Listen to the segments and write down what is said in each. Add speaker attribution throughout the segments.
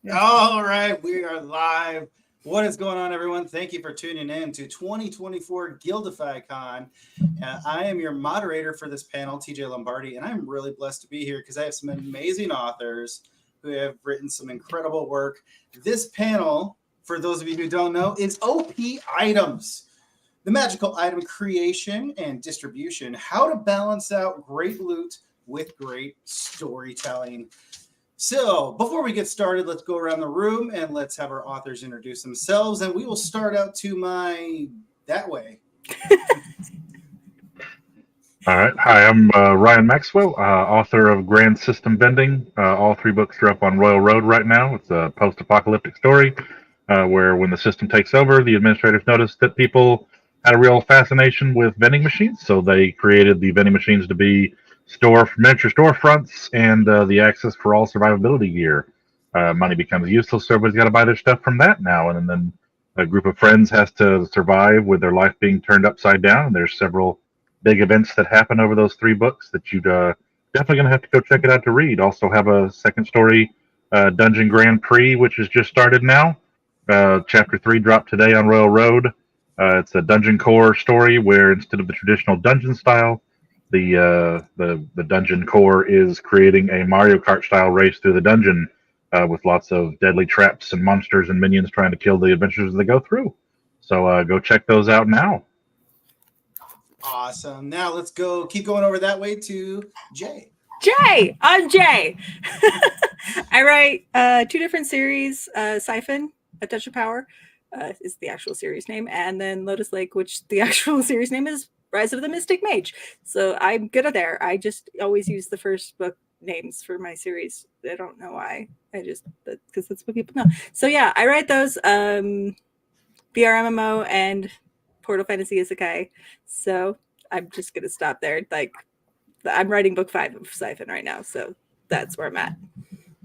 Speaker 1: Yeah.
Speaker 2: All right, we are live. What is going on, everyone? Thank you for tuning in to 2024 Gildify Con. I am your moderator for this panel, TJ Lombardi, and I'm really blessed to be here because I have some amazing authors who have written some incredible work. This panel, for those of you who don't know, is OP Items. The magical item creation and distribution, how to balance out great loot with great storytelling. So, before we get started, let's go around the room and let's have our authors introduce themselves. And we will start out to my that way.
Speaker 3: All right. Hi, I'm Ryan Maxwell, author of Grand System Bending. All three books are up on Royal Road right now. It's a post-apocalyptic story where when the system takes over, the administrators noticed that people had a real fascination with vending machines. So they created the vending machines to be miniature storefronts and the access for all survivability gear. Money becomes useless, so everybody's got to buy their stuff from that now. And then a group of friends has to survive with their life being turned upside down. And there's several big events that happen over those three books that you'd definitely going to have to go check it out to read. Also have a second story, Dungeon Grand Prix, which has just started now. Chapter 3 dropped today on Royal Road. It's a dungeon core story where instead of the traditional dungeon style, the dungeon core is creating a Mario Kart style race through the dungeon with lots of deadly traps and monsters and minions trying to kill the adventurers as they go through. So go check those out now.
Speaker 2: Awesome. Now let's keep going over that way to Jay.
Speaker 1: I'm Jay. I write 2 different series, Siphon, A Touch of Power is the actual series name, and then Lotus Lake, which the actual series name is Rise of the Mystic Mage. So I'm good at there. I just always use the first book names for my series. I don't know why. Because that's what people know. So yeah, I write those BRMMO and Portal Fantasy Isekai. So I'm just going to stop there. Like, I'm writing book 5 of Siphon right now. So that's where I'm at.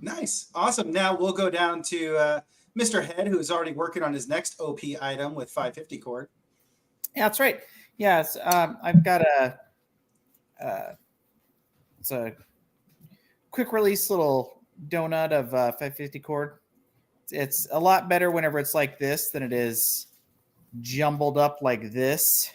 Speaker 2: Nice. Awesome. Now we'll go down to Mr. Head, who's already working on his next OP item with 550 cord.
Speaker 4: Yeah, that's right. Yes, I've got it's a quick release little donut of 550 cord. It's a lot better whenever it's like this than it is jumbled up like this.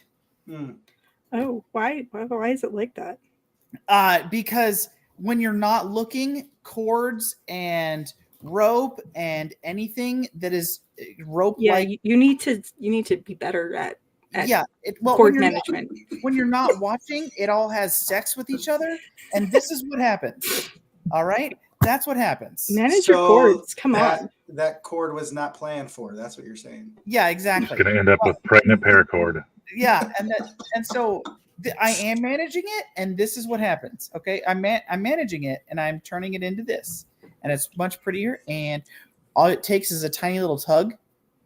Speaker 1: Oh, why is it like that?
Speaker 4: Because when you're not looking, cords and rope and anything that is rope like,
Speaker 1: you need to be better at cord management.
Speaker 4: When you're not watching, it all has sex with each other, and this is what happens. All right, that's what happens.
Speaker 1: Manage your cords. Come on.
Speaker 2: That cord was not planned for. That's what you're saying.
Speaker 4: Yeah, exactly.
Speaker 3: It's going to end up with pregnant paracord.
Speaker 4: Yeah, and so I am managing it, and this is what happens. Okay, I'm managing it, and I'm turning it into this, and it's much prettier. And all it takes is a tiny little tug,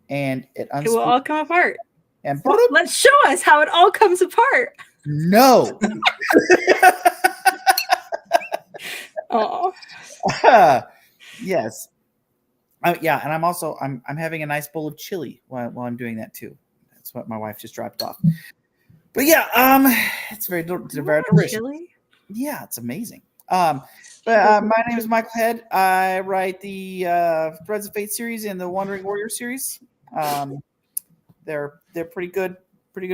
Speaker 4: and it
Speaker 1: will all come apart.
Speaker 4: And
Speaker 1: let's show us how it all comes apart.
Speaker 4: No.
Speaker 1: Oh.
Speaker 4: Yes. Yeah, and I'm having a nice bowl of chili while I'm doing that too. That's what my wife just dropped off. But yeah, it's very delicious.
Speaker 1: Chili?
Speaker 4: Yeah, it's amazing. But my name is Michael Head. I write the Threads of Fate series and the Wandering Warrior series. They're pretty good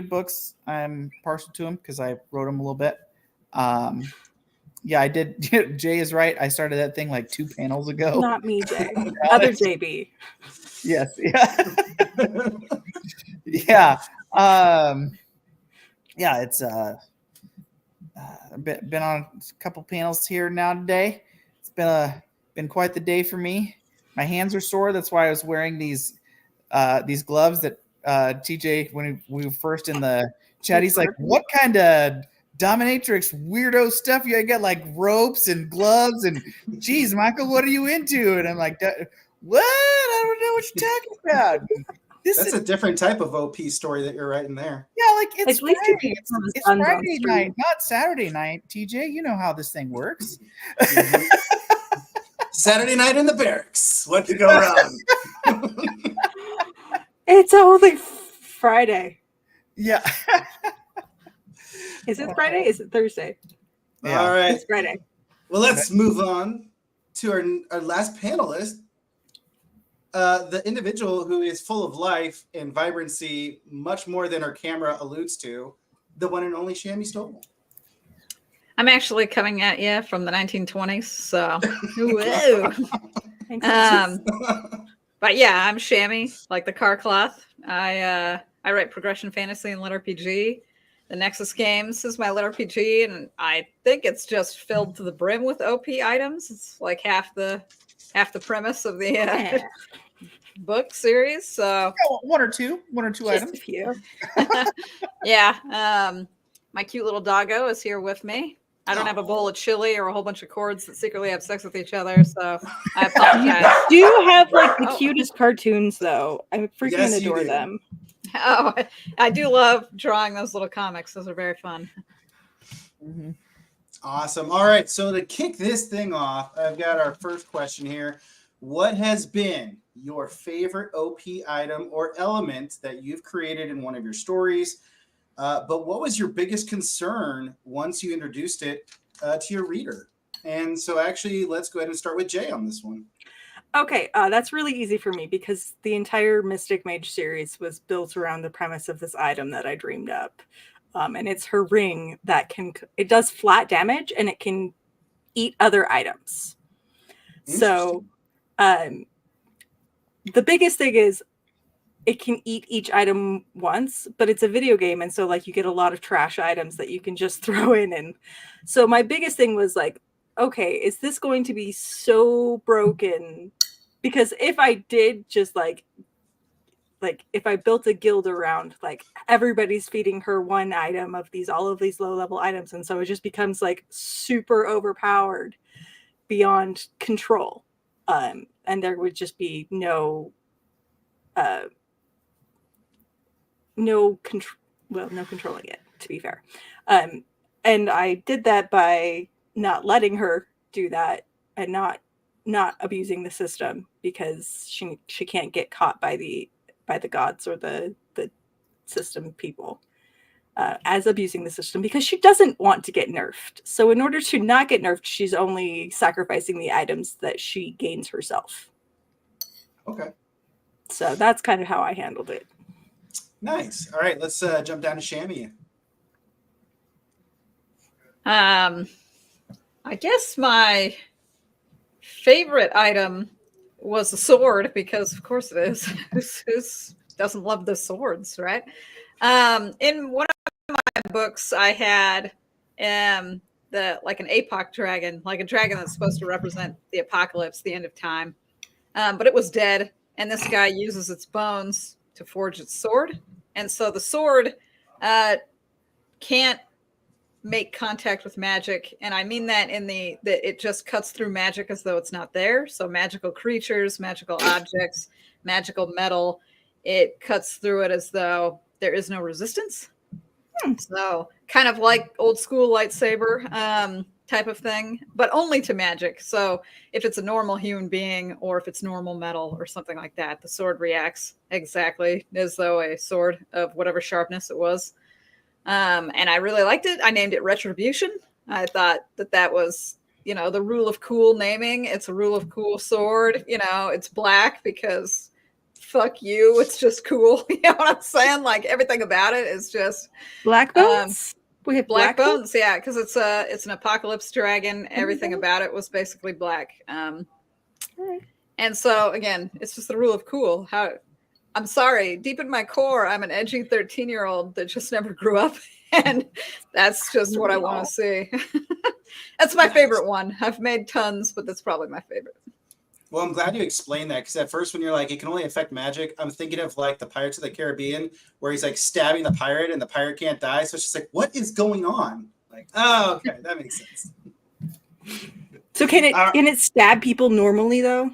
Speaker 4: books. I'm partial to them because I wrote them a little bit. Yeah, I did. Jay is right. I started that thing like 2 panels ago.
Speaker 1: Not me, Jay. Other JB.
Speaker 4: Yes. Yeah. Yeah. Yeah. It's been on a couple panels here now today. It's been quite the day for me. My hands are sore. That's why I was wearing these gloves that TJ, when we were first in the chat, he's like, "What kind of dominatrix weirdo stuff you get, like ropes and gloves?" And geez, Michael, what are you into? And I'm like, what? I don't know what you're talking about.
Speaker 2: That's a different type of OP story that you're writing there.
Speaker 4: Yeah, like it's Friday. It's Friday night, not Saturday night. TJ, you know how this thing works.
Speaker 2: Mm-hmm. Saturday night in the barracks. What could go wrong?
Speaker 1: It's only Friday.
Speaker 4: Yeah.
Speaker 1: Is it Friday? Is it Thursday?
Speaker 2: Yeah. All right.
Speaker 1: It's Friday.
Speaker 2: Well, let's move on to our last panelist, the individual who is full of life and vibrancy, much more than her camera alludes to, the one and only Shammy Stoll.
Speaker 5: I'm actually coming at you from the 1920s, so whoa. But yeah, I'm Shammy, like the car cloth. I write progression fantasy and lit RPG. The Nexus Games is my lit RPG, and I think it's just filled to the brim with OP items. It's like half the premise of the book series. So
Speaker 4: one or two
Speaker 1: Just
Speaker 4: items.
Speaker 1: a few.
Speaker 5: yeah, my cute little doggo is here with me. I don't have a bowl of chili or a whole bunch of cords that secretly have sex with each other, so I apologize.
Speaker 1: You do have like the
Speaker 5: Oh.
Speaker 1: cutest cartoons, though. I freaking
Speaker 2: Yes, you
Speaker 1: adore
Speaker 2: do.
Speaker 1: them.
Speaker 5: Oh, I do love drawing those little comics. Those are very fun.
Speaker 4: Mhm.
Speaker 2: Awesome. All right. So to kick this thing off, I've got our first question here. What has been your favorite OP item or element that you've created in one of your stories? But what was your biggest concern once you introduced it to your reader? And so actually, let's go ahead and start with Jay on this one.
Speaker 1: Okay, that's really easy for me because the entire Mystic Mage series was built around the premise of this item that I dreamed up. And it's her ring that it does flat damage and it can eat other items. So the biggest thing is it can eat each item once, but it's a video game. And so like you get a lot of trash items that you can just throw in. And so my biggest thing was like, okay, is this going to be so broken? Because if I did just like if I built a guild around like everybody's feeding her one item of all of these low level items, and so it just becomes like super overpowered beyond control, and there would just be no controlling it, to be fair. And I did that by not letting her do that and not abusing the system, because she can't get caught by the gods or the system people as abusing the system, because she doesn't want to get nerfed. So in order to not get nerfed, she's only sacrificing the items that she gains herself.
Speaker 2: Okay.
Speaker 1: So that's kind of how I handled it.
Speaker 2: Nice. All right. Let's jump down to Shammy.
Speaker 5: I guess my favorite item was the sword, because of course it is. Who doesn't love the swords, right? In one of my books, I had an APOC dragon, like a dragon that's supposed to represent the apocalypse, the end of time. But it was dead, and this guy uses its bones to forge its sword. And so the sword can't make contact with magic, and I mean that in that it just cuts through magic as though it's not there. So magical creatures, magical objects, magical metal, it cuts through it as though there is no resistance. So kind of like old school lightsaber type of thing, but only to magic. So if it's a normal human being or if it's normal metal or something like that, the sword reacts exactly as though a sword of whatever sharpness it was. And I really liked it. I named it Retribution. I thought that was, the rule of cool naming. It's a rule of cool sword. It's black because fuck you. It's just cool. You know what I'm saying? Like everything about it is just
Speaker 1: Black bones. We have
Speaker 5: black bones. Yeah, because it's an apocalypse dragon. Everything about it was basically black.
Speaker 1: Right.
Speaker 5: And so again, it's just the rule of cool. I'm sorry, deep in my core, I'm an edgy 13-year-old that just never grew up. And that's just what I want to see. That's my favorite one. I've made tons, but that's probably my favorite.
Speaker 2: Well, I'm glad you explained that, because at first when you're like, it can only affect magic, I'm thinking of like the Pirates of the Caribbean, where he's like stabbing the pirate and the pirate can't die. So it's just like, what is going on? Like, oh, okay, that makes sense.
Speaker 1: So can it stab people normally though?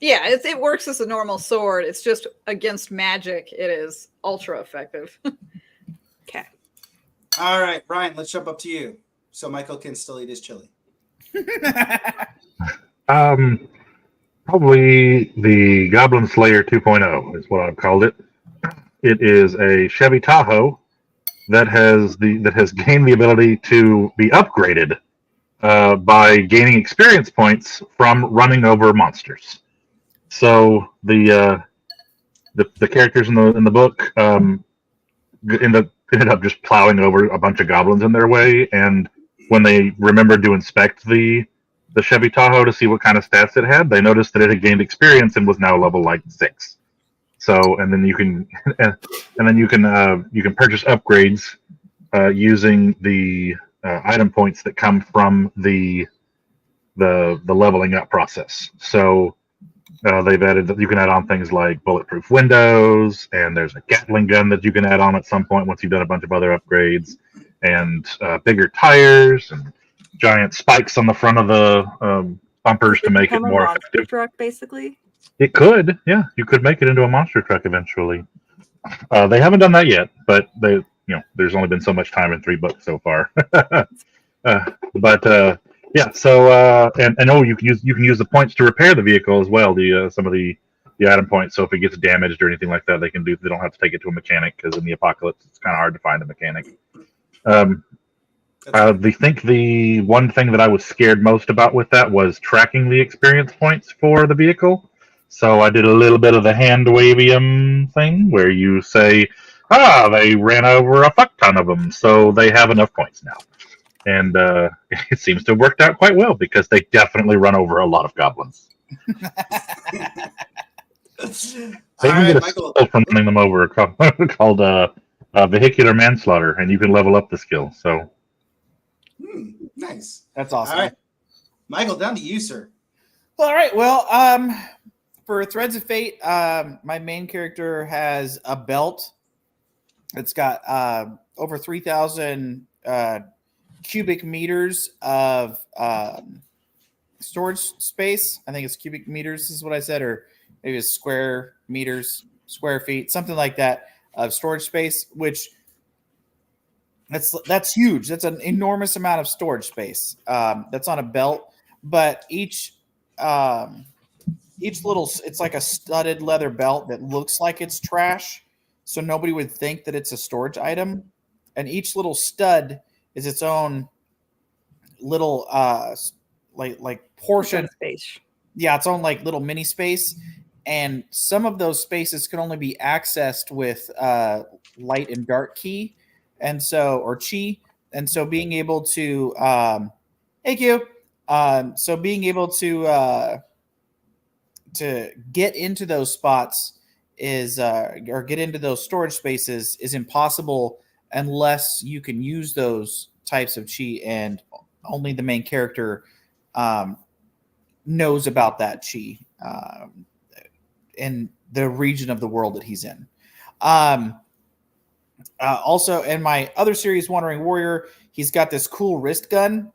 Speaker 5: Yeah, it works as a normal sword. It's just against magic, it is ultra effective.
Speaker 1: Okay.
Speaker 2: All right, Ryan, let's jump up to you so Michael can still eat his chili.
Speaker 3: Probably the Goblin Slayer 2.0 is what I've called it. It is a Chevy Tahoe that has gained the ability to be upgraded by gaining experience points from running over monsters. So the characters in the book ended up just plowing over a bunch of goblins in their way, and when they remembered to inspect the Chevy Tahoe to see what kind of stats it had, they noticed that it had gained experience and was now level like 6. So, and then you can purchase upgrades using the item points that come from the leveling up process. So they've added that you can add on things like bulletproof windows, and there's a Gatling gun that you can add on at some point once you've done a bunch of other upgrades, and bigger tires and giant spikes on the front of the bumpers to make it
Speaker 1: Become a
Speaker 3: more
Speaker 1: monster
Speaker 3: effective.
Speaker 1: truck, basically.
Speaker 3: It could, yeah, you could make it into a monster truck eventually. They haven't done that yet, but there's only been so much time in 3 books so far. Yeah. So you can use the points to repair the vehicle as well. Some of the item points. So if it gets damaged or anything like that, they don't have to take it to a mechanic, because in the apocalypse it's kind of hard to find a mechanic. I think the one thing that I was scared most about with that was tracking the experience points for the vehicle. So I did a little bit of the hand wavium thing where you say, they ran over a fuck ton of them, so they have enough points now. And it seems to have worked out quite well, because they definitely run over a lot of goblins. They
Speaker 2: All
Speaker 3: even
Speaker 2: right,
Speaker 3: get a
Speaker 2: Michael.
Speaker 3: skill from running them over called vehicular manslaughter, and you can level up the skill. So
Speaker 2: Nice.
Speaker 4: That's awesome.
Speaker 2: All right, Michael, down to you, sir.
Speaker 4: All right. Well, for Threads of Fate, my main character has a belt that's got over 3,000 cubic meters of storage space. I think it's cubic meters is what I said, or maybe it's square meters, square feet, something like that of storage space, which that's huge. That's an enormous amount of storage space. That's on a belt, but each little, it's like a studded leather belt that looks like it's trash, so nobody would think that it's a storage item. And each little stud is its own little like portion
Speaker 1: Space.
Speaker 4: Yeah, its own like little mini space, and some of those spaces can only be accessed with light and dark key, and so, or chi, and so being able to hey Q, so being able to get into those spots is or get into those storage spaces is impossible unless you can use those types of chi, and only the main character knows about that chi in the region of the world that he's in. Also, in my other series, Wandering Warrior, he's got this cool wrist gun.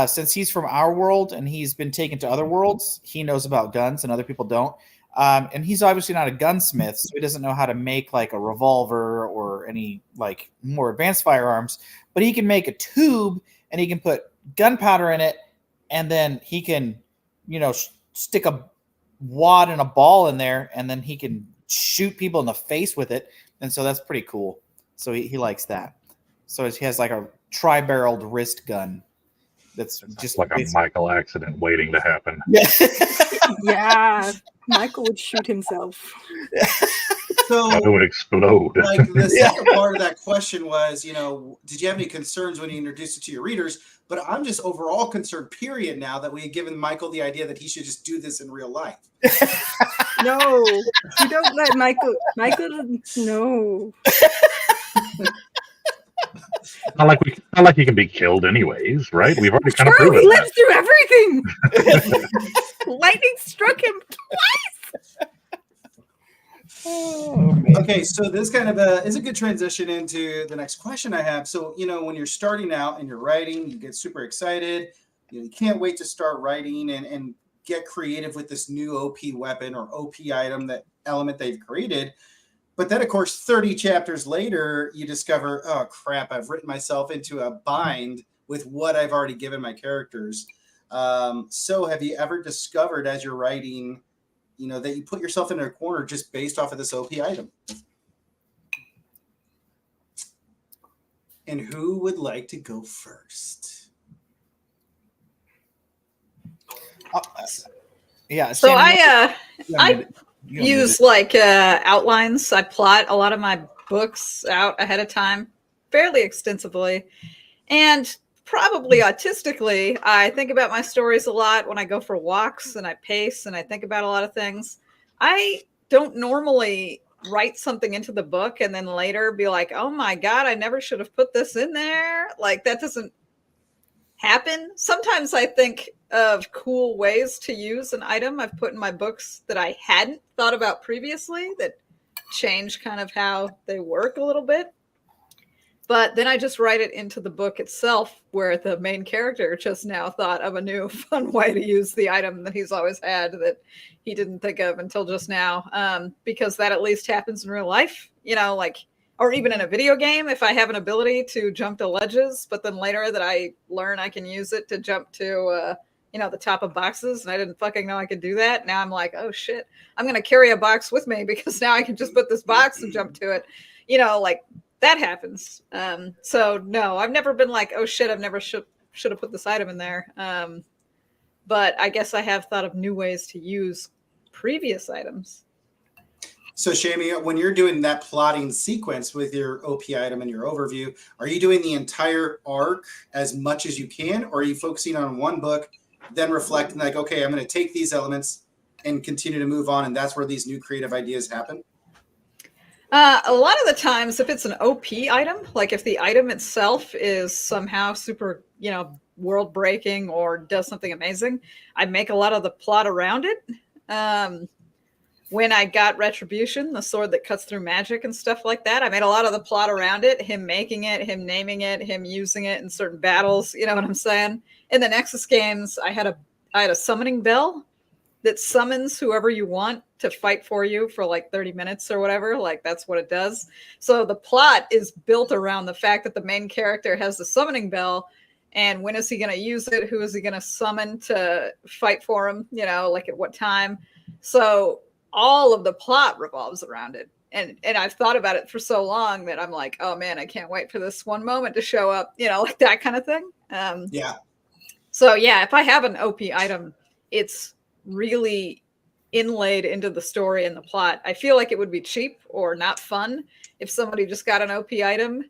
Speaker 4: Since he's from our world and he's been taken to other worlds, he knows about guns and other people don't. And he's obviously not a gunsmith, so he doesn't know how to make like a revolver or any like more advanced firearms, but he can make a tube and he can put gunpowder in it, and then he can, stick a wad and a ball in there, and then he can shoot people in the face with it. And so that's pretty cool. So he likes that. So he has like a tri-barreled wrist gun. That's just
Speaker 3: like a Michael accident waiting to happen.
Speaker 4: Yeah.
Speaker 1: Yeah, Michael would shoot himself.
Speaker 2: So
Speaker 3: It would explode.
Speaker 2: like the second part of that question was, did you have any concerns when you introduced it to your readers? But I'm just overall concerned, period, now that we had given Michael the idea that he should just do this in real life.
Speaker 1: No, you don't let Michael. Michael doesn't. No.
Speaker 3: Not like he can be killed anyways, right? We've already kind of
Speaker 1: True,
Speaker 3: proven
Speaker 1: he
Speaker 3: that.
Speaker 1: lives through everything. Lightning struck him twice.
Speaker 4: Oh, man.
Speaker 2: Okay, so this kind of is a good transition into the next question I have. So, when you're starting out and you're writing, you get super excited. You can't wait to start writing and get creative with this new OP weapon or OP item, that element they've created. But then, of course, 30 chapters later, you discover, oh, crap, I've written myself into a bind with what I've already given my characters. So have you ever discovered as you're writing, that you put yourself in a corner just based off of this OP item? And who would like to go first?
Speaker 4: Yeah.
Speaker 5: So
Speaker 4: Shannon,
Speaker 5: I
Speaker 4: you don't
Speaker 5: I
Speaker 4: need it. You don't need
Speaker 5: use
Speaker 4: it.
Speaker 5: like outlines. I plot a lot of my books out ahead of time fairly extensively. And probably autistically, I think about my stories a lot when I go for walks and I pace and I think about a lot of things. I don't normally write something into the book and then later be like, oh my God, I never should have put this in there. Like that doesn't happen. Sometimes I think of cool ways to use an item I've put in my books that I hadn't thought about previously that change kind of how they work a little bit. But then I just write it into the book itself, where the main character just now thought of a new fun way to use the item that he's always had that he didn't think of until just now. Because that at least happens in real life, you know, like, or even in a video game, if I have an ability to jump to ledges, but then later that I learn I can use it to jump to, the top of boxes, and I didn't fucking know I could do that. Now I'm like, oh shit, I'm going to carry a box with me because now I can just put this box and jump to it. You know, like, that happens. So no, I've never been like, oh shit, I've never should have put this item in there. But I guess I have thought of new ways to use previous items.
Speaker 2: So, Shami, when you're doing that plotting sequence with your OP item and your overview, are you doing the entire arc as much as you can, or are you focusing on one book, then reflecting like, okay, I'm going to take these elements and continue to move on, and that's where these new creative ideas happen?
Speaker 5: A lot of the times, if it's an OP item, like if the item itself is somehow super, world breaking or does something amazing, I make a lot of the plot around it. When I got Retribution, the sword that cuts through magic and stuff like that, I made a lot of the plot around it, him making it, him naming it, him using it in certain battles. You know what I'm saying? In the Nexus games, I had a summoning bell that summons whoever you want to fight for you for like 30 minutes or whatever. Like that's what it does. So the plot is built around the fact that the main character has the summoning bell, and when is he going to use it? Who is he going to summon to fight for him? Like at what time? So all of the plot revolves around it. And I've thought about it for so long that I'm like, oh man, I can't wait for this one moment to show up, like that kind of thing.
Speaker 2: Yeah.
Speaker 5: So yeah, if I have an OP item, it's really inlaid into the story and the plot. I feel like it would be cheap or not fun if somebody just got an OP item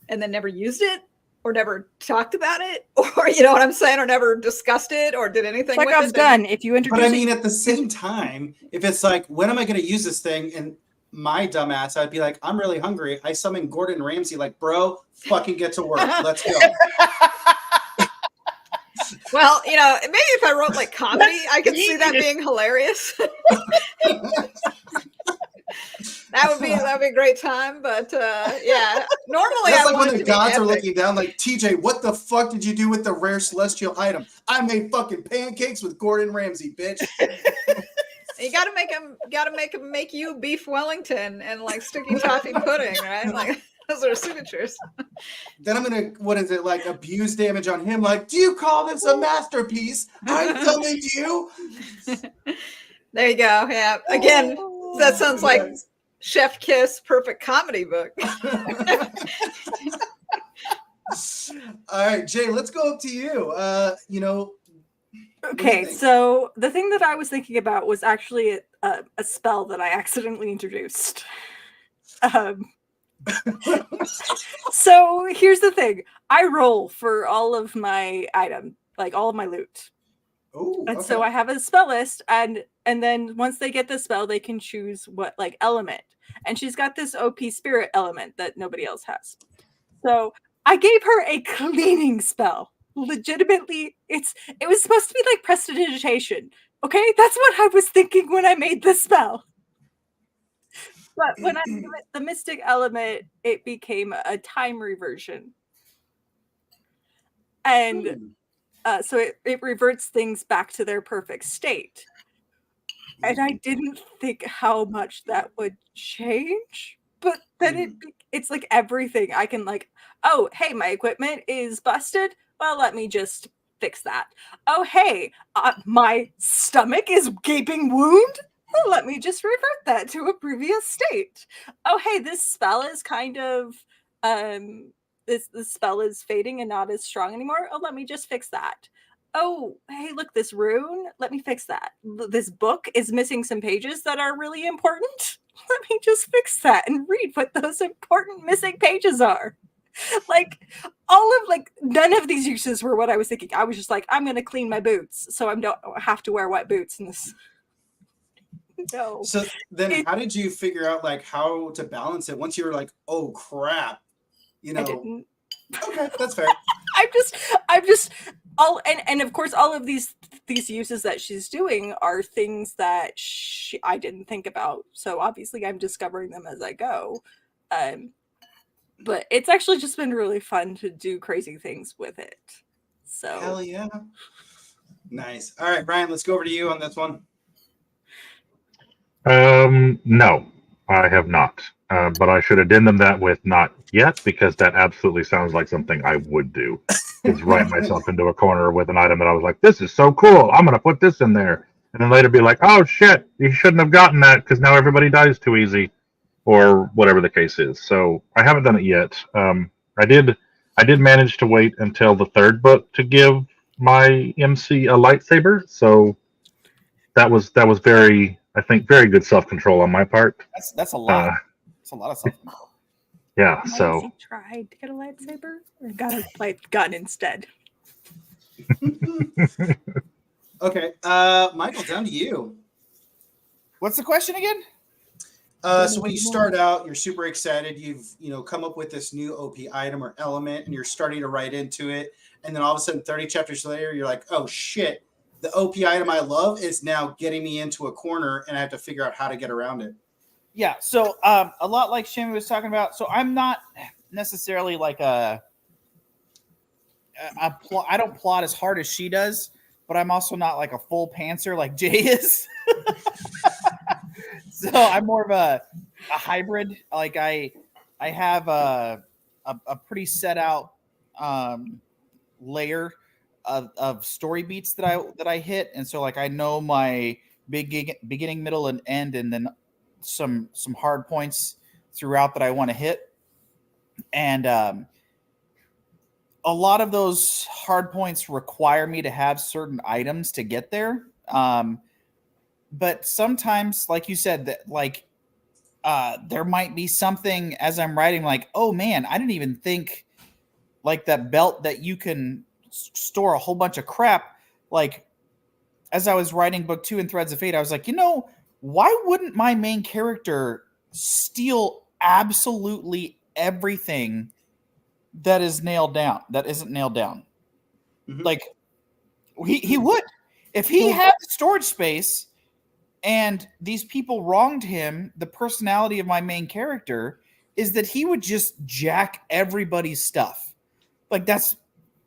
Speaker 5: and then never used it or never talked about it, or you know what I'm saying, or never discussed it or did anything with
Speaker 1: Chekhov's
Speaker 5: it.
Speaker 1: gun. If you introduce
Speaker 2: But I mean, at the same time, if it's like, when am I going to use this thing? And my dumbass, I'd be like, I'm really hungry. I summon Gordon Ramsay, like, bro, fucking get to work. Let's go.
Speaker 5: Well, maybe if I wrote like comedy, I could see that being hilarious. That would be a great time, but yeah. Normally,
Speaker 2: That's
Speaker 5: I
Speaker 2: like
Speaker 5: want
Speaker 2: when
Speaker 5: it
Speaker 2: the
Speaker 5: to be
Speaker 2: gods are
Speaker 5: epic.
Speaker 2: looking down, like, TJ, what the fuck did you do with the rare celestial item? I made fucking pancakes with Gordon Ramsay, bitch.
Speaker 5: You gotta make him make you beef Wellington and like sticky toffee pudding, right? Like those are signatures.
Speaker 2: Then I'm gonna, what is it, like, abuse damage on him? Like, do you call this a masterpiece? I summoned you.
Speaker 5: There you go. Yeah. Again, that sounds like
Speaker 2: Yes.
Speaker 5: Chef Kiss perfect comedy book.
Speaker 2: All right, Jay, let's go up to you.
Speaker 1: Okay,
Speaker 2: think?
Speaker 1: so the thing that I was thinking about was actually a spell that I accidentally introduced. So here's the thing. I roll for all of my item, like all of my loot.
Speaker 2: Oh,
Speaker 1: And so I have a spell list, and then once they get the spell, they can choose what like element. And she's got this OP spirit element that nobody else has. So I gave her a cleaning spell. Legitimately, it was supposed to be like prestidigitation. Okay, that's what I was thinking when I made the spell. But when I gave it the mystic element, it became a time reversion. And so it reverts things back to their perfect state. And I didn't think how much that would change. But then it's like everything. I can like, oh, hey, my equipment is busted. Well, let me just fix that. Oh, hey, my stomach is gaping wound. Well, let me just revert that to a previous state. Oh, hey, this spell is kind of this spell is fading and not as strong anymore. Oh, let me just fix that. oh, hey, look, this rune, let me fix that. This book is missing some pages that are really important. Let me just fix that and read what those important missing pages are. Like, none of these uses were what I was thinking. I was just like, I'm going to clean my boots, so I don't have to wear wet boots in this. No.
Speaker 2: So then how did you figure out like how to balance it once you were like, oh crap, you know?
Speaker 1: I didn't.
Speaker 2: Okay, that's fair.
Speaker 1: I'm just all and of course all of these uses that she's doing are things that I didn't think about. So obviously I'm discovering them as I go. But it's actually just been really fun to do crazy things with it. So
Speaker 2: Hell yeah. Nice. All right, Brian, let's go over to you on this one.
Speaker 3: No, I have not. But I should addendum that with not yet, because that absolutely sounds like something I would do. Is write myself into a corner with an item that I was like, this is so cool, I'm going to put this in there. And then later be like, oh shit, you shouldn't have gotten that because now everybody dies too easy. Or whatever the case is. So I haven't done it yet. I did manage to wait until the third book to give my MC a lightsaber. So that was very, I think, very good self-control on my part.
Speaker 4: That's a lot. That's a lot of self-control.
Speaker 3: Yeah.
Speaker 1: has
Speaker 3: So
Speaker 1: he tried to get a lightsaber or got a light gun instead?
Speaker 2: Okay, Michael, down to you.
Speaker 4: What's the question again?
Speaker 2: So when you start out, you're super excited. You've come up with this new OP item or element, and you're starting to write into it. And then all of a sudden, 30 chapters later, you're like, "Oh shit! The OP item I love is now getting me into a corner, and I have to figure out how to get around it."
Speaker 4: Yeah. So a lot like Shammy was talking about. So I'm not necessarily like I don't plot as hard as she does, but I'm also not like a full pantser like Jay is. So I'm more of a hybrid. Like I have a pretty set out layer of story beats that I hit, and so like I know my beginning, middle, and end, and then some hard points throughout that I want to hit, and a lot of those hard points require me to have certain items to get there. But sometimes, like you said, that like there might be something as I'm writing, like, oh man, I didn't even think like that belt that you can store a whole bunch of crap. Like as I was writing book 2 in Threads of Fate, I was like, why wouldn't my main character steal absolutely everything that is nailed down, that isn't nailed down?
Speaker 2: Mhm.
Speaker 4: Like he would, if he had the storage space. And these people wronged him. The personality of my main character is that he would just jack everybody's stuff. Like that's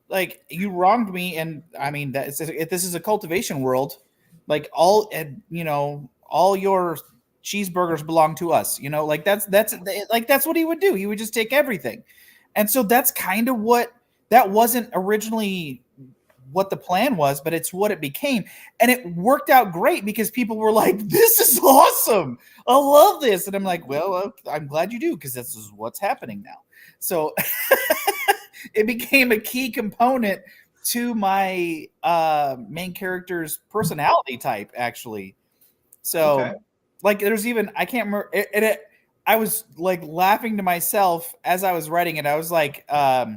Speaker 4: like, you wronged me, and I mean if this is a cultivation world, like all your cheeseburgers belong to us. Like that's what he would do. He would just take everything, and so that's kind of what that wasn't originally what the plan was, but it's what it became. And it worked out great because people were like, this is awesome, I love this. And I'm like, well, I'm glad you do, because this is what's happening now. So it became a key component to my main character's personality type, actually. So
Speaker 2: Okay.
Speaker 4: like there's even, I can't remember I was like laughing to myself as I was writing it. I was like, I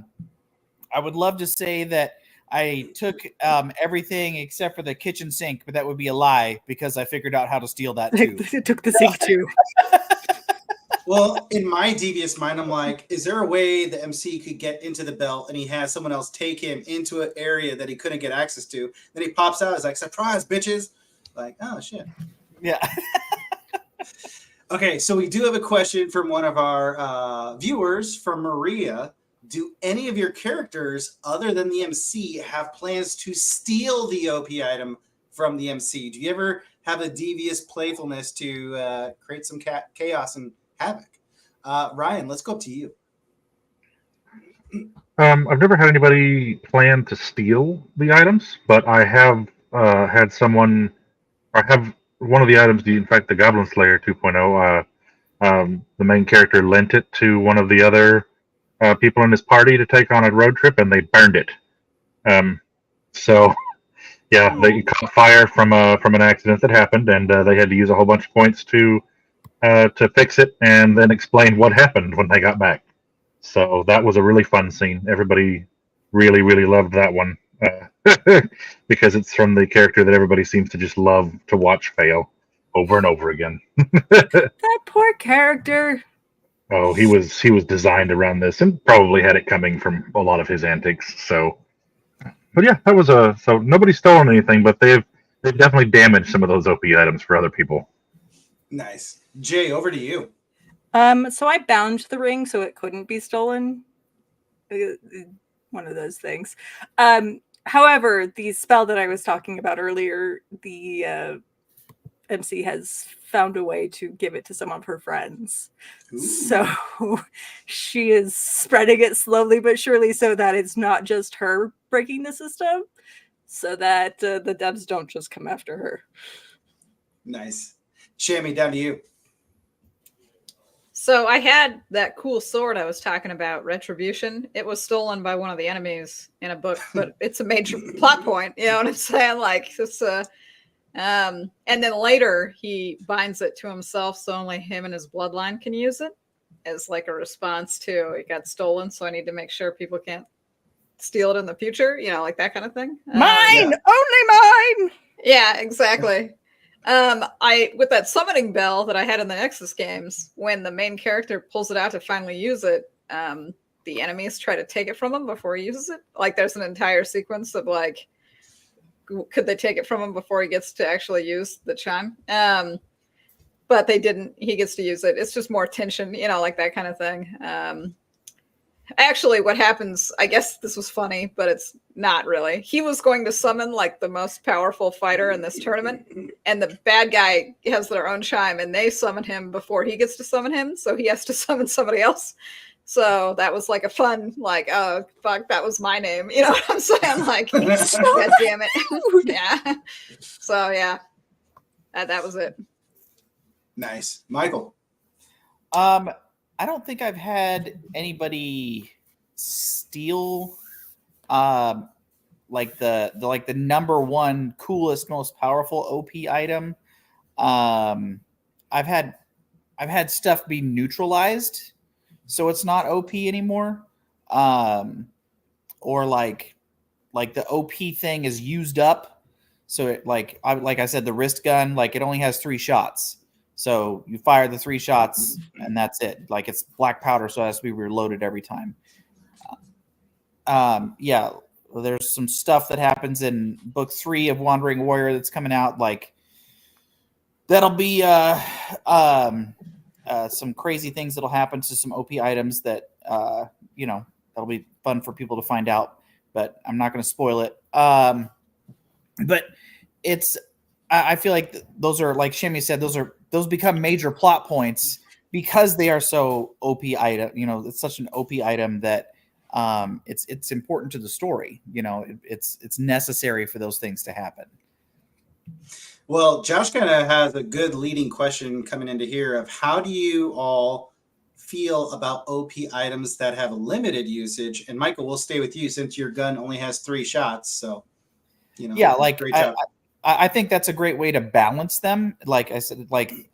Speaker 4: would love to say that I took everything except for the kitchen sink, but that would be a lie because I figured out how to steal that too.
Speaker 1: It took the sink too.
Speaker 2: Well, in my devious mind, I'm like, is there a way the MC could get into the belt and he has someone else take him into an area that he couldn't get access to? Then he pops out, he's like, surprise, bitches. Like, oh, shit.
Speaker 4: Yeah.
Speaker 2: Okay, so we do have a question from one of our viewers, from Maria. Do any of your characters, other than the MC, have plans to steal the OP item from the MC? Do you ever have a devious playfulness to create some chaos and havoc? Ryan, let's go up to you.
Speaker 3: I've never had anybody plan to steal the items, but I have had someone, or have one of the items, in fact, the Goblin Slayer 2.0, the main character lent it to one of the other people in his party to take on a road trip, and they burned it. So Yeah, they caught fire from an accident that happened, and they had to use a whole bunch of points to fix it, and then explain what happened when they got back. So that was a really fun scene. Everybody really, really loved that one because it's from the character that everybody seems to just love to watch fail over and over again.
Speaker 1: That poor character.
Speaker 3: Oh, he was designed around this, and probably had it coming from a lot of his antics. So, but yeah, that was so nobody's stolen anything, but they've definitely damaged some of those OP items for other people.
Speaker 2: Nice. Jay, over to you.
Speaker 1: So I bound the ring so it couldn't be stolen. One of those things. However, the spell that I was talking about earlier, the MC has found a way to give it to some of her friends.
Speaker 2: Ooh.
Speaker 1: So she is spreading it slowly but surely so that it's not just her breaking the system, so that the devs don't just come after her.
Speaker 2: Nice. Shammy, down to you.
Speaker 5: So I had that cool sword I was talking about, Retribution. It was stolen by one of the enemies in a book, but it's a major plot point. You know what I'm saying? Like it's and then later he binds it to himself, so only him and his bloodline can use it as like a response to it got stolen. So I need to make sure people can't steal it in the future. You know, like that kind of thing.
Speaker 1: Mine, only mine.
Speaker 5: Yeah, exactly. I with that summoning bell that I had in the Nexus games, when the main character pulls it out to finally use it, the enemies try to take it from him before he uses it. Like there's an entire sequence of like, could they take it from him before he gets to actually use the chime? But they didn't. He gets to use it. It's just more tension, you know, like that kind of thing. Actually, what happens, I guess this was funny, but it's not really. He was going to summon like the most powerful fighter in this tournament, and the bad guy has their own chime, and they summon him before he gets to summon him, so he has to summon somebody else. So that was like a fun, like, oh, fuck, that was my name. You know what I'm saying? Like, God damn it. Yeah. So, yeah, that was it.
Speaker 2: Nice. Michael.
Speaker 4: I don't think I've had anybody steal like the number one coolest, most powerful OP item. I've had stuff be neutralized, so it's not OP anymore. Or like the OP thing is used up. So it like I said, the wrist gun, like it only has 3 shots. So you fire the 3 shots and that's it. Like it's black powder, so it has to be reloaded every time. Yeah, there's some stuff that happens in book 3 of Wandering Warrior that's coming out. Like that'll be some crazy things that'll happen to some OP items that you know, that'll be fun for people to find out. But I'm not going to spoil it. But it's I feel like those are, like Shimmy said, those become major plot points because they are so OP item. You know, it's such an OP item that it's important to the story. You know, it's necessary for those things to happen.
Speaker 2: Well, Josh kind of has a good leading question coming into here of how do you all feel about OP items that have limited usage? And Michael, we'll stay with you since your gun only has 3 shots. So, you know,
Speaker 4: yeah, like
Speaker 2: great job.
Speaker 4: I think that's a great way to balance them. Like I said, like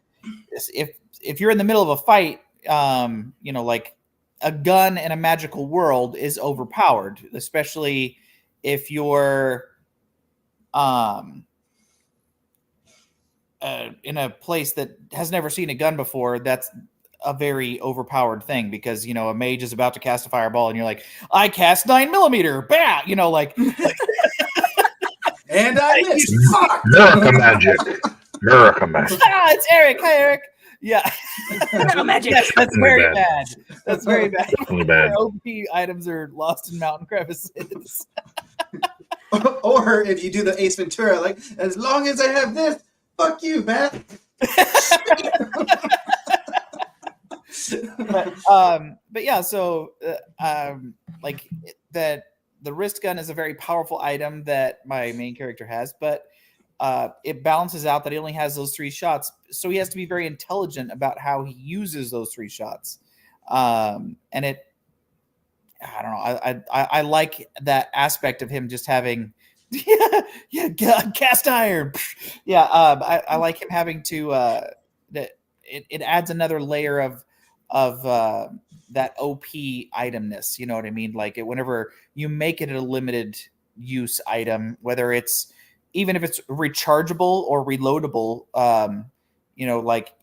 Speaker 4: if you're in the middle of a fight, you know, like a gun in a magical world is overpowered, especially if you're in a place that has never seen a gun before. That's a very overpowered thing because, you know, a mage is about to cast a fireball and you're like, I cast 9mm, bah, you know, like
Speaker 2: and I missed. Fuck!
Speaker 3: Miracle magic. Miracle magic.
Speaker 4: It's Eric. Hi, Eric. Yeah.
Speaker 1: Magic.
Speaker 4: Yes, that's
Speaker 3: Definitely
Speaker 4: very
Speaker 3: bad.
Speaker 4: bad. That's very bad.
Speaker 3: Definitely bad.
Speaker 4: OP items are lost in mountain crevices.
Speaker 2: Or if you do the Ace Ventura, like, as long as I have this, fuck you, man.
Speaker 4: But yeah, so like that the wrist gun is a very powerful item that my main character has, but it balances out that he only has those 3 shots, so he has to be very intelligent about how he uses those 3 shots. And it, I don't know, I like that aspect of him just having Cast iron. Yeah, I like him having to. It adds another layer of that OP itemness. You know what I mean? Like whenever you make it a limited use item, whether it's even if it's rechargeable or reloadable, like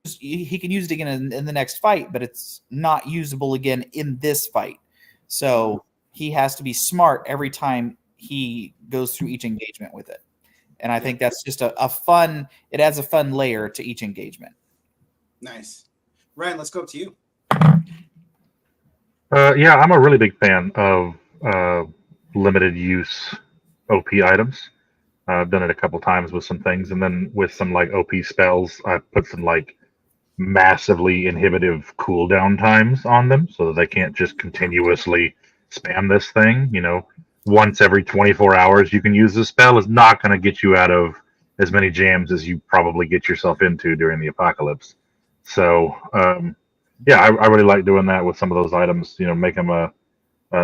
Speaker 4: he can use it again in the next fight, but it's not usable again in this fight. So he has to be smart every time he goes through each engagement with it. And I think that's just a fun, it adds a fun layer to each engagement.
Speaker 2: Nice. Ryan, let's go up to you.
Speaker 3: Yeah, I'm a really big fan of limited use OP items. I've done it a couple times with some things, and then with some like OP spells, I put some like massively inhibitive cooldown times on them so that they can't just continuously spam this thing. Once every 24 hours you can use this spell is not going to get you out of as many jams as you probably get yourself into during the apocalypse. So yeah, I really like doing that with some of those items. Make them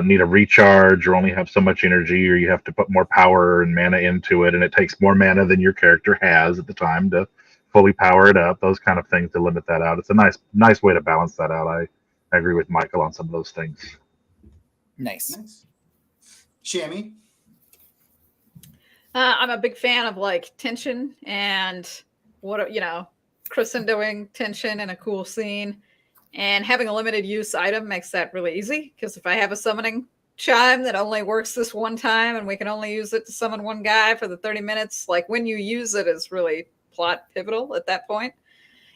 Speaker 3: need a recharge or only have so much energy, or you have to put more power and mana into it, and it takes more mana than your character has at the time to fully power it up. Those kind of things to limit that out. It's a nice way to balance that out. I agree with Michael on some of those things.
Speaker 4: Nice.
Speaker 2: Shammy?
Speaker 5: I'm a big fan of like tension and Kristen doing tension in a cool scene. And having a limited use item makes that really easy, because if I have a summoning chime that only works this one time and we can only use it to summon one guy for the 30 minutes, like when you use it is really plot pivotal at that point.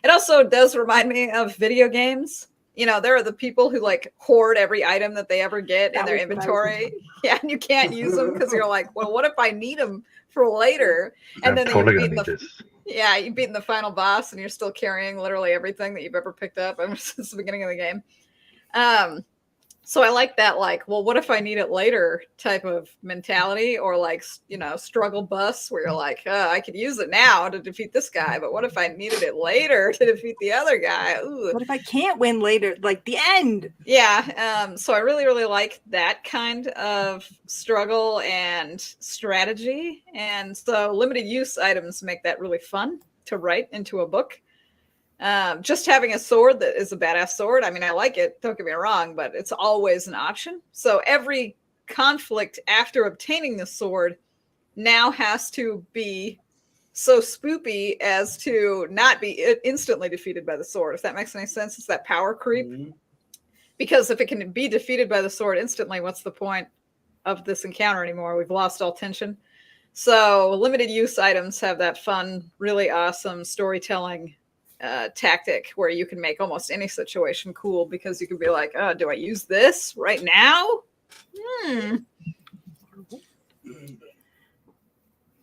Speaker 5: It also does remind me of video games. There are the people who like hoard every item that they ever get in their inventory. Yeah, and you can't use them because you're like, well, what if I need them for later? And then
Speaker 3: totally
Speaker 5: you've beaten the final boss and you're still carrying literally everything that you've ever picked up ever since the beginning of the game. So I like that, like, well, what if I need it later type of mentality, or like, struggle bus where you're like, I could use it now to defeat this guy, but what if I needed it later to defeat the other guy? Ooh.
Speaker 1: What if I can't win later, like the end?
Speaker 5: Yeah. So I really, really like that kind of struggle and strategy. And so limited use items make that really fun to write into a book. Just having a sword that is a badass sword. I mean, I like it, don't get me wrong, but it's always an option. So every conflict after obtaining the sword now has to be so spoopy as to not be instantly defeated by the sword. If that makes any sense, it's that power creep. Mm-hmm. Because if it can be defeated by the sword instantly, what's the point of this encounter anymore? We've lost all tension. So limited use items have that fun, really awesome storytelling tactic where you can make almost any situation cool, because you can be like, oh, do I use this right now?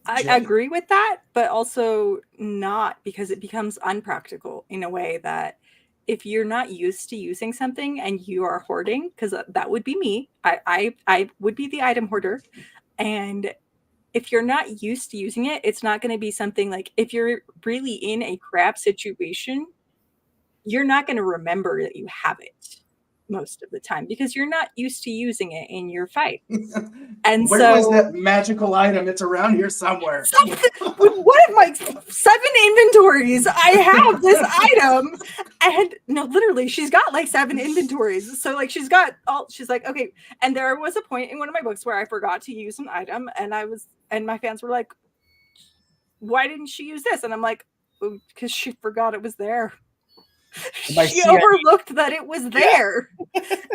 Speaker 1: I agree with that, but also not, because it becomes unpractical in a way that if you're not used to using something and you are hoarding, because that would be me, I would be the item hoarder, and if you're not used to using it, it's not going to be something like, if you're really in a crap situation, you're not going to remember that you have it most of the time because you're not used to using it in your fight. And
Speaker 2: where was that magical item? It's around here somewhere.
Speaker 1: What am I? 7 inventories. I have this item, and no, literally, she's got like 7 inventories. So like, she's like, okay. And there was a point in one of my books where I forgot to use an item, and my fans were like, "Why didn't she use this?" And I'm like, "Because she forgot it was there." She overlooked that it was there.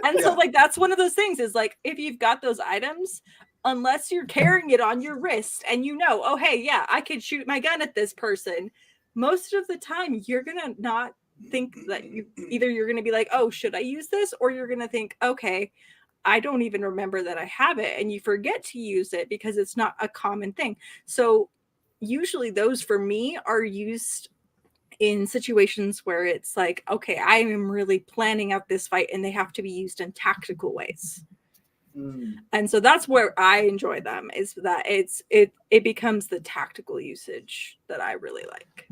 Speaker 1: And so like, that's one of those things, is like, if you've got those items, unless you're carrying it on your wrist and oh hey, yeah, I could shoot my gun at this person, most of the time you're gonna not think that you're gonna be like, oh, should I use this? Or you're gonna think, okay, I don't even remember that I have it, and you forget to use it because it's not a common thing. So usually those for me are used in situations where it's like, okay, I am really planning out this fight and they have to be used in tactical ways. And so that's where I enjoy them, is that it becomes the tactical usage that I really like.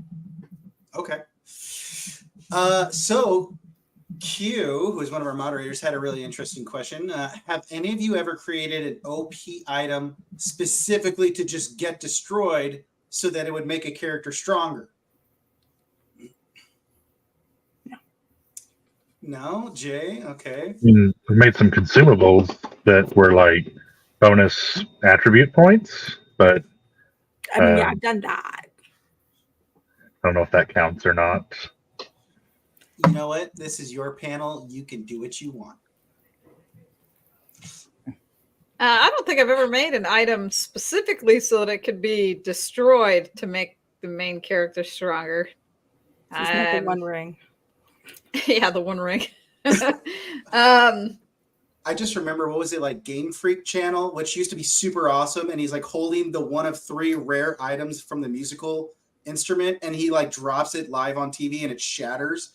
Speaker 2: Okay. So Q, who is one of our moderators, had a really interesting question. Have any of you ever created an OP item specifically to just get destroyed so that it would make a character stronger? No, Jay. Okay.
Speaker 3: We made some consumables that were like bonus attribute points, but
Speaker 1: I mean, yeah, I've done that.
Speaker 3: I don't know if that counts or not.
Speaker 2: You know what? This is your panel. You can do what you want.
Speaker 5: I don't think I've ever made an item specifically so that it could be destroyed to make the main character stronger.
Speaker 1: It's not the One Ring.
Speaker 5: Yeah, the One Ring.
Speaker 2: I just remember, what was it, like Game Freak channel, which used to be super awesome, and he's like holding the one of 3 rare items from the musical instrument, and he like drops it live on TV and it shatters,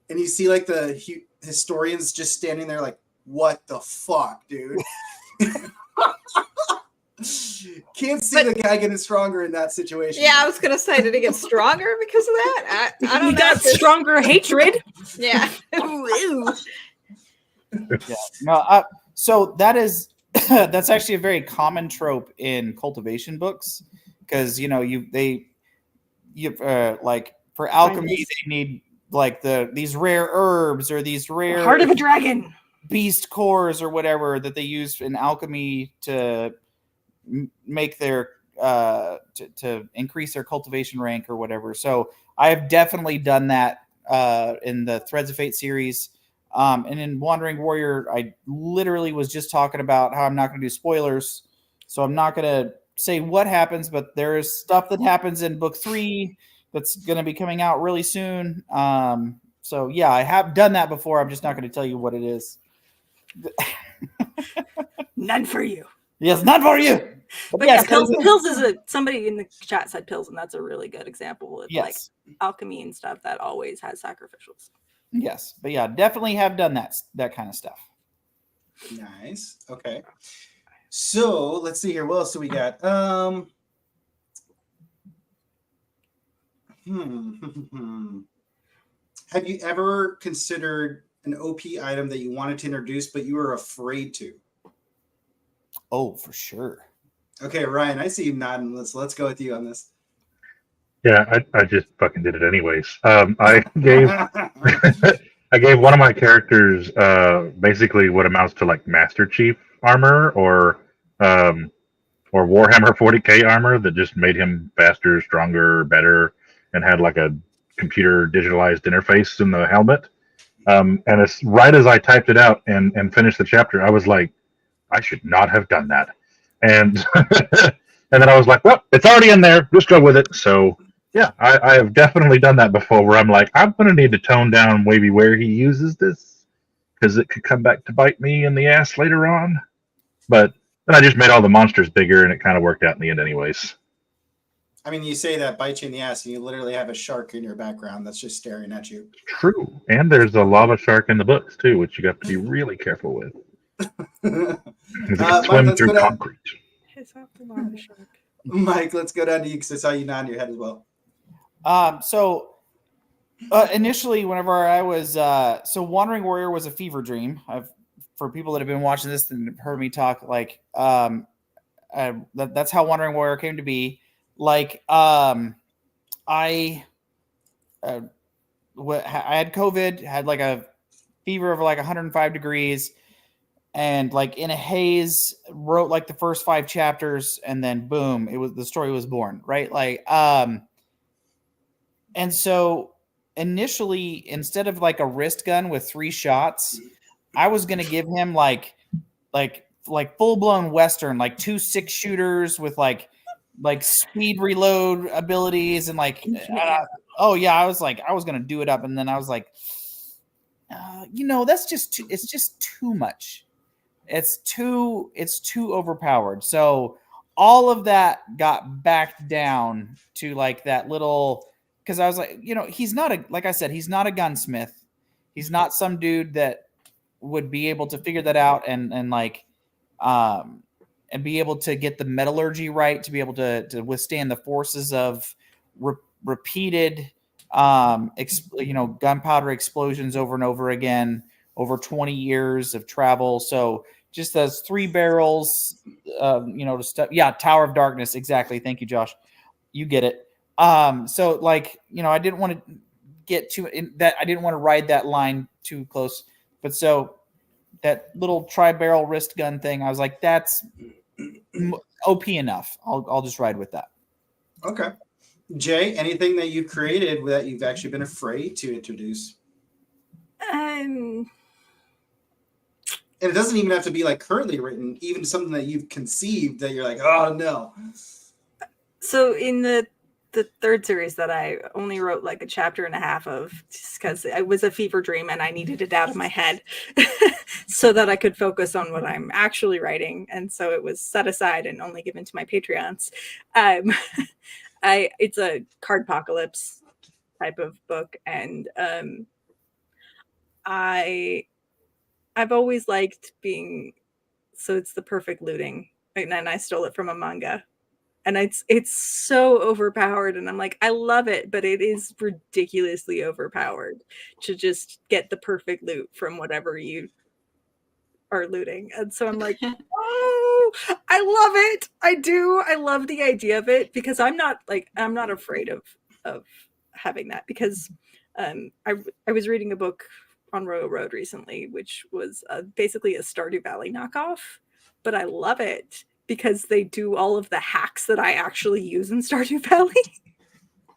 Speaker 2: and you see like the historians just standing there like, what the fuck, dude? Can't see the guy getting stronger in that situation.
Speaker 5: Yeah, I was gonna say, did he get stronger because of that? I don't
Speaker 1: He
Speaker 5: know.
Speaker 1: got stronger hatred.
Speaker 5: Yeah.
Speaker 4: Yeah. No. So that is that's actually a very common trope in cultivation books, because like for alchemy they need like these rare herbs or these rare
Speaker 1: Heart of a dragon.
Speaker 4: beast cores or whatever that they use in alchemy to make their to increase their cultivation rank or whatever. So I have definitely done that in the Threads of Fate series. And in Wandering Warrior, I literally was just talking about how I'm not going to do spoilers. So I'm not going to say what happens, but there is stuff that happens in book 3 that's going to be coming out really soon. So yeah, I have done that before. I'm just not going to tell you what it is.
Speaker 1: None for you.
Speaker 4: Yes, not for you.
Speaker 1: But
Speaker 4: yes,
Speaker 1: yeah, pills is somebody in the chat said pills, and that's a really good example of like alchemy and stuff that always has sacrificials.
Speaker 4: Yes, but yeah, definitely have done that kind of stuff.
Speaker 2: Nice. Okay. So let's see here. What else do we got? Have you ever considered an OP item that you wanted to introduce, but you were afraid to?
Speaker 4: Oh, for sure.
Speaker 2: Okay, Ryan, I see you nodding. Let's go with you on this.
Speaker 3: Yeah, I just fucking did it anyways. I gave I gave one of my characters basically what amounts to like Master Chief armor or Warhammer 40K armor that just made him faster, stronger, better, and had like a computer digitalized interface in the helmet. And it's right as I typed it out and finished the chapter, I was like, I should not have done that. And and then I was like, well, it's already in there. Just go with it. So yeah, I have definitely done that before where I'm like, I'm going to need to tone down maybe where he uses this because it could come back to bite me in the ass later on. But then I just made all the monsters bigger and it kind of worked out in the end anyways.
Speaker 2: I mean, you say that bites you in the ass and you literally have a shark in your background that's just staring at you.
Speaker 3: True. And there's a lava shark in the books too, which you have to be really careful with. It can swim through concrete.
Speaker 2: Mike, let's go down to you because I saw you nod your head as well.
Speaker 4: So initially, whenever I was so Wandering Warrior was a fever dream. For people that have been watching this and heard me talk, like that's how Wandering Warrior came to be. Like I had COVID, had like a fever of like 105 degrees, and like in a haze wrote like the first 5 chapters, and then boom, the story was born, right? Like and so initially, instead of like a wrist gun with 3 shots, I was gonna give him like full blown Western, like 2 6-shooters with like speed reload abilities and like I was gonna do it up, and then I was like, that's just it's just too much. It's too overpowered. So all of that got backed down to like that little, because I was like, he's not like I said, he's not a gunsmith. He's not some dude that would be able to figure that out and be able to get the metallurgy right to be able to withstand the forces of repeated gunpowder explosions over and over again over 20 years of travel. So just those 3 barrels, to stuff. Yeah, Tower of Darkness. Exactly. Thank you, Josh. You get it. So like, I didn't want to get too in that. I didn't want to ride that line too close. But so that little tri-barrel wrist gun thing, I was like, that's OP enough. I'll just ride with that.
Speaker 2: Okay. Jay, anything that you've created that you've actually been afraid to introduce? And it doesn't even have to be like currently written, even something that you've conceived that you're like, oh no.
Speaker 1: So in the third series that I only wrote like a chapter and a half of, just because it was a fever dream and I needed it out of my head so that I could focus on what I'm actually writing. And so it was set aside and only given to my Patreons. It's a cardpocalypse type of book, and I've always liked being, so it's the perfect looting, and then I stole it from a manga, and it's so overpowered, and I'm like, I love it, but it is ridiculously overpowered to just get the perfect loot from whatever you are looting. And so I'm like, oh, I love it. I do. I love the idea of it, because I'm not afraid of having that, because I was reading a book on Royal Road recently, which was basically a Stardew Valley knockoff, but I love it because they do all of the hacks that I actually use in Stardew Valley.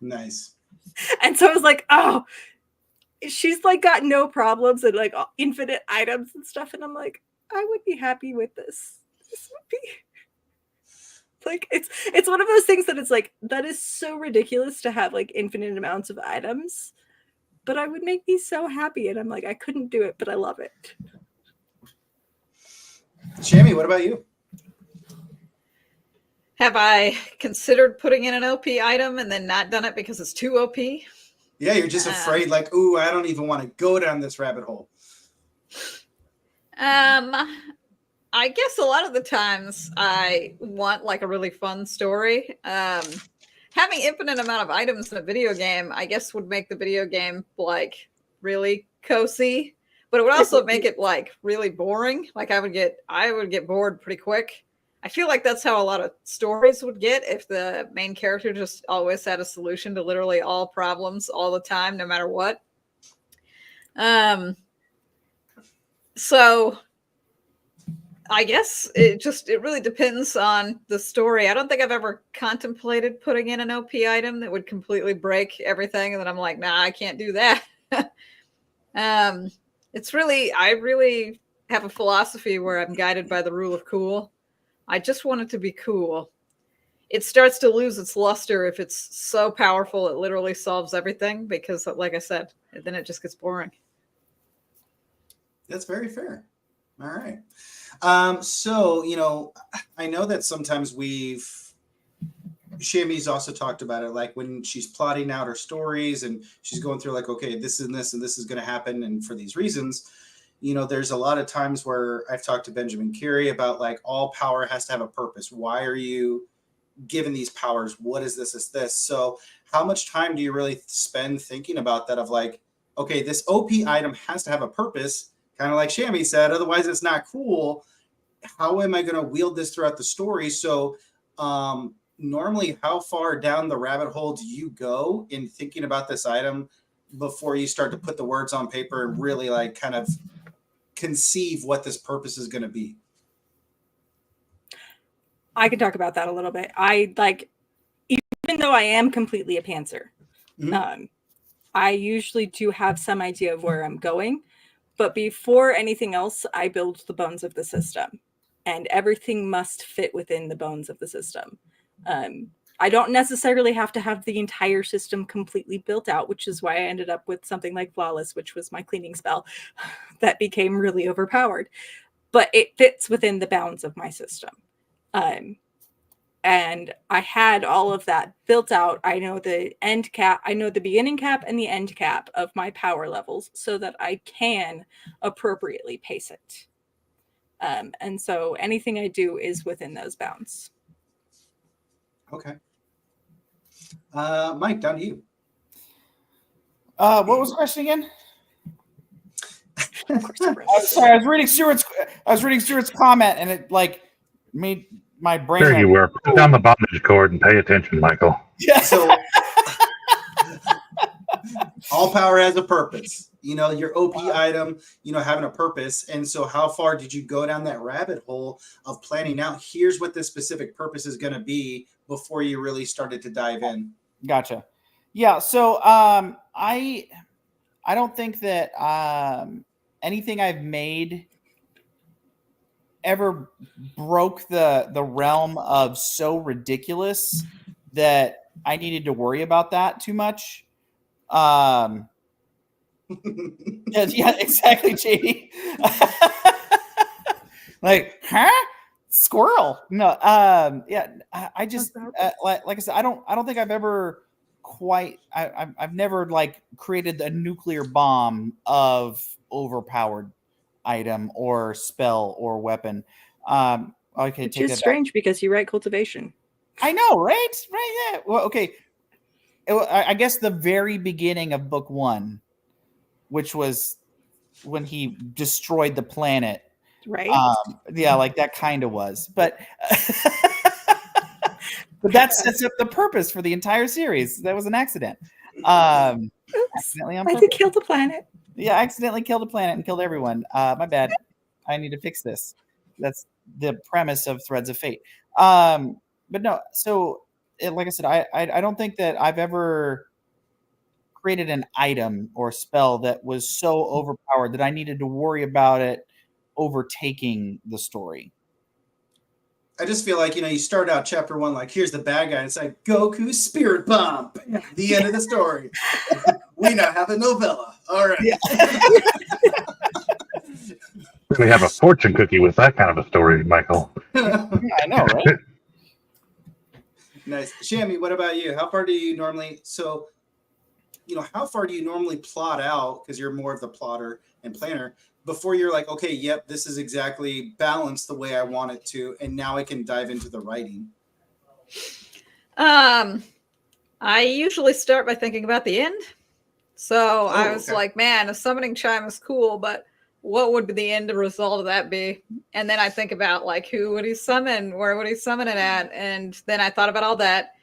Speaker 2: Nice.
Speaker 1: And so I was like, oh, she's like got no problems and like infinite items and stuff, and I'm like, I would be happy with this. This would be like, it's one of those things that it's like, that is so ridiculous to have like infinite amounts of items, but I would make me so happy, and I'm like, I couldn't do it, but I love it.
Speaker 2: Shammy, what about you?
Speaker 5: Have I considered putting in an OP item and then not done it because it's too OP?
Speaker 2: Yeah, you're just afraid, like, ooh, I don't even want to go down this rabbit hole.
Speaker 5: I guess a lot of the times I want like a really fun story. Having infinite amount of items in a video game, I guess, would make the video game like really cozy, but it would also make it like really boring. Like I would get bored pretty quick. I feel like that's how a lot of stories would get if the main character just always had a solution to literally all problems all the time, no matter what. So I guess it really depends on the story. I don't think I've ever contemplated putting in an OP item that would completely break everything, and then I'm like, nah, I can't do that. I really have a philosophy where I'm guided by the rule of cool. I just want it to be cool. It starts to lose its luster if it's so powerful it literally solves everything, because, like I said, then it just gets boring.
Speaker 2: That's very fair. All right. So, I know that sometimes Shammy's also talked about it, like when she's plotting out her stories and she's going through like, okay, this and this and this is going to happen, and for these reasons, there's a lot of times where I've talked to Benjamin Curie about like all power has to have a purpose. Why are you given these powers? What is this? Is this? So how much time do you really spend thinking about that of like, okay, this OP item has to have a purpose, kind of like Shammy said, otherwise it's not cool. How am I going to wield this throughout the story? So normally, how far down the rabbit hole do you go in thinking about this item before you start to put the words on paper and really like kind of conceive what this purpose is going to be?
Speaker 1: I can talk about that a little bit. I like, even though I am completely a pantser, I usually do have some idea of where I'm going, but before anything else, I build the bones of the system, and everything must fit within the bones of the system. I don't necessarily have to have the entire system completely built out, which is why I ended up with something like Flawless, which was my cleaning spell that became really overpowered, but it fits within the bounds of my system. And I had all of that built out. I know the end cap, I know the beginning cap and the end cap of my power levels so that I can appropriately pace it. And so anything I do is within those bounds.
Speaker 2: Okay. Mike, down to you.
Speaker 4: What was the question again?
Speaker 1: Of course,
Speaker 4: Sorry, I was reading Stuart's comment, and it like made my brain.
Speaker 3: There you were. Put down the bondage cord and pay attention, Michael.
Speaker 4: Yeah.
Speaker 2: So all power has a purpose. You know, your OP item, you know, having a purpose. And so how far did you go down that rabbit hole of planning out, here's what this specific purpose is going to be before you really started to dive in?
Speaker 4: Gotcha. Yeah. So I don't think that anything I've made ever broke the realm of so ridiculous that I needed to worry about that too much. Yeah, exactly, JD. Like, huh? Squirrel? No. Yeah. I just like I said, I don't think I've ever quite. I've never like created a nuclear bomb of overpowered item or spell or weapon. Okay,
Speaker 1: which
Speaker 4: take
Speaker 1: is
Speaker 4: that
Speaker 1: strange because you write cultivation.
Speaker 4: I know, right? Right, yeah. Well, okay. I guess the very beginning of book 1, which was when he destroyed the planet.
Speaker 1: Right.
Speaker 4: Yeah, like that kind of was. But but that sets up the purpose for the entire series. That was an accident. Accidentally on
Speaker 1: I
Speaker 4: purpose.
Speaker 1: did kill the planet.
Speaker 4: Yeah, I accidentally killed the planet and killed everyone. My bad. I need to fix this. That's the premise of Threads of Fate. But no, so like I said, I don't think that I've ever created an item or spell that was so overpowered that I needed to worry about it overtaking the story.
Speaker 2: I just feel like, you know, you start out chapter 1, like, here's the bad guy. And it's like Goku's spirit bomb. The end of the story. We now have a novella. All right.
Speaker 4: Yeah.
Speaker 3: We have a fortune cookie with that kind of a story, Michael.
Speaker 4: I know, right?
Speaker 2: Nice. Shammy, what about you? How far do you normally, so, you know, how far do you normally plot out, because you're more of the plotter and planner, before you're like, okay, yep, this is exactly balanced the way I want it to, and now I can dive into the writing?
Speaker 5: I usually start by thinking about the end. So I was
Speaker 2: okay.
Speaker 5: like, man, a summoning chime is cool, but what would the end result of that be? And then I think about like, who would he summon? Where would he summon it at? And then I thought about all that.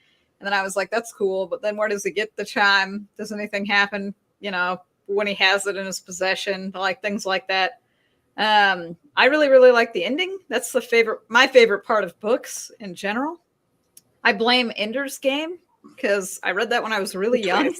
Speaker 5: And then I was like, that's cool. But then where does he get the chime? Does anything happen, you know, when he has it in his possession? Like things like that. I really, really like the ending. That's my favorite part of books in general. I blame Ender's Game because I read that when I was really young.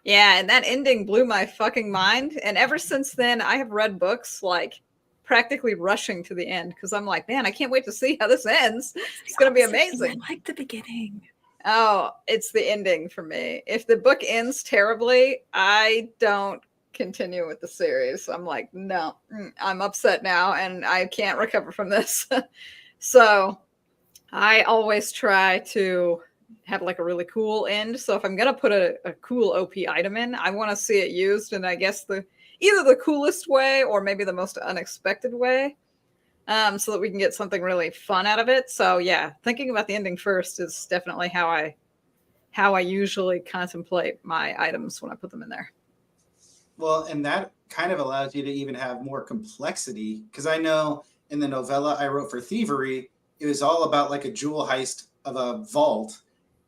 Speaker 5: Yeah, and that ending blew my fucking mind. And ever since then, I have read books like practically rushing to the end because I'm like, man, I can't wait to see how this ends. It's going to be amazing.
Speaker 1: I like the beginning.
Speaker 5: Oh, it's the ending for me. If the book ends terribly, I don't continue with the series. I'm like, no, I'm upset now and I can't recover from this. So I always try to have like a really cool end. So if I'm going to put a cool OP item in, I want to see it used in, I guess, either the coolest way or maybe the most unexpected way, so that we can get something really fun out of it. So yeah, thinking about the ending first is definitely how I usually contemplate my items when I put them in there.
Speaker 2: Well, and that kind of allows you to even have more complexity, because I know in the novella I wrote for Thievery, it was all about like a jewel heist of a vault.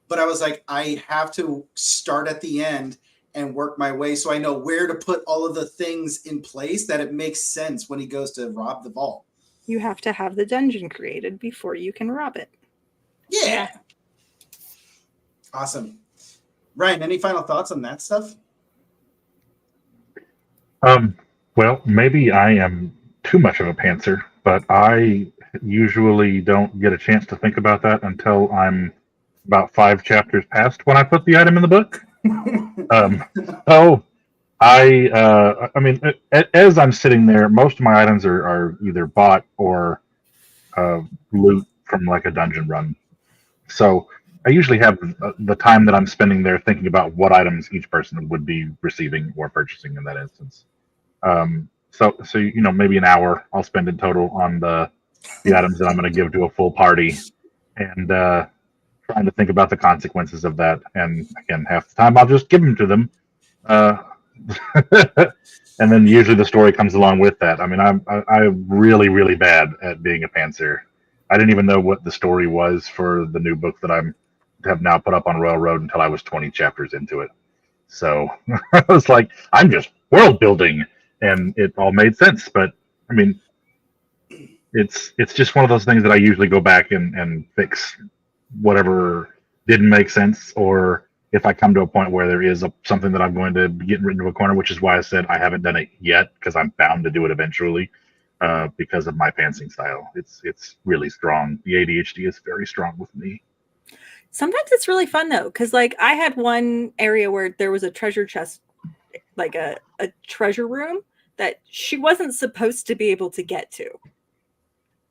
Speaker 2: But I was like, I have to start at the end and work my way so I know where to put all of the things in place that it makes sense when he goes to rob the vault.
Speaker 1: You have to have the dungeon created before you can rob it.
Speaker 2: Yeah. Awesome. Ryan, any final thoughts on that stuff?
Speaker 3: Well, maybe I am too much of a pantser, but I usually don't get a chance to think about that until I'm about 5 chapters past when I put the item in the book. I mean, as I'm sitting there, most of my items are either bought or loot from like a dungeon run. So I usually have the time that I'm spending there thinking about what items each person would be receiving or purchasing in that instance. So you know, maybe an hour I'll spend in total on the items that I'm going to give to a full party, and trying to think about the consequences of that. And again, half the time I'll just give them to them And then usually the story comes along with that. I mean, I'm really bad at being a pantser. I didn't even know what the story was for the new book that have now put up on Royal Road until I was 20 chapters into it. So I was like, I'm just world building, and it all made sense. But I mean, it's just one of those things that I usually go back and fix whatever didn't make sense, or if I come to a point where there is something that I'm going to get written to a corner, which is why I said I haven't done it yet, because I'm bound to do it eventually, because of my pantsing style. It's really strong. The ADHD is very strong with me.
Speaker 1: Sometimes it's really fun though, because like I had one area where there was a treasure chest, like a treasure room that she wasn't supposed to be able to get to.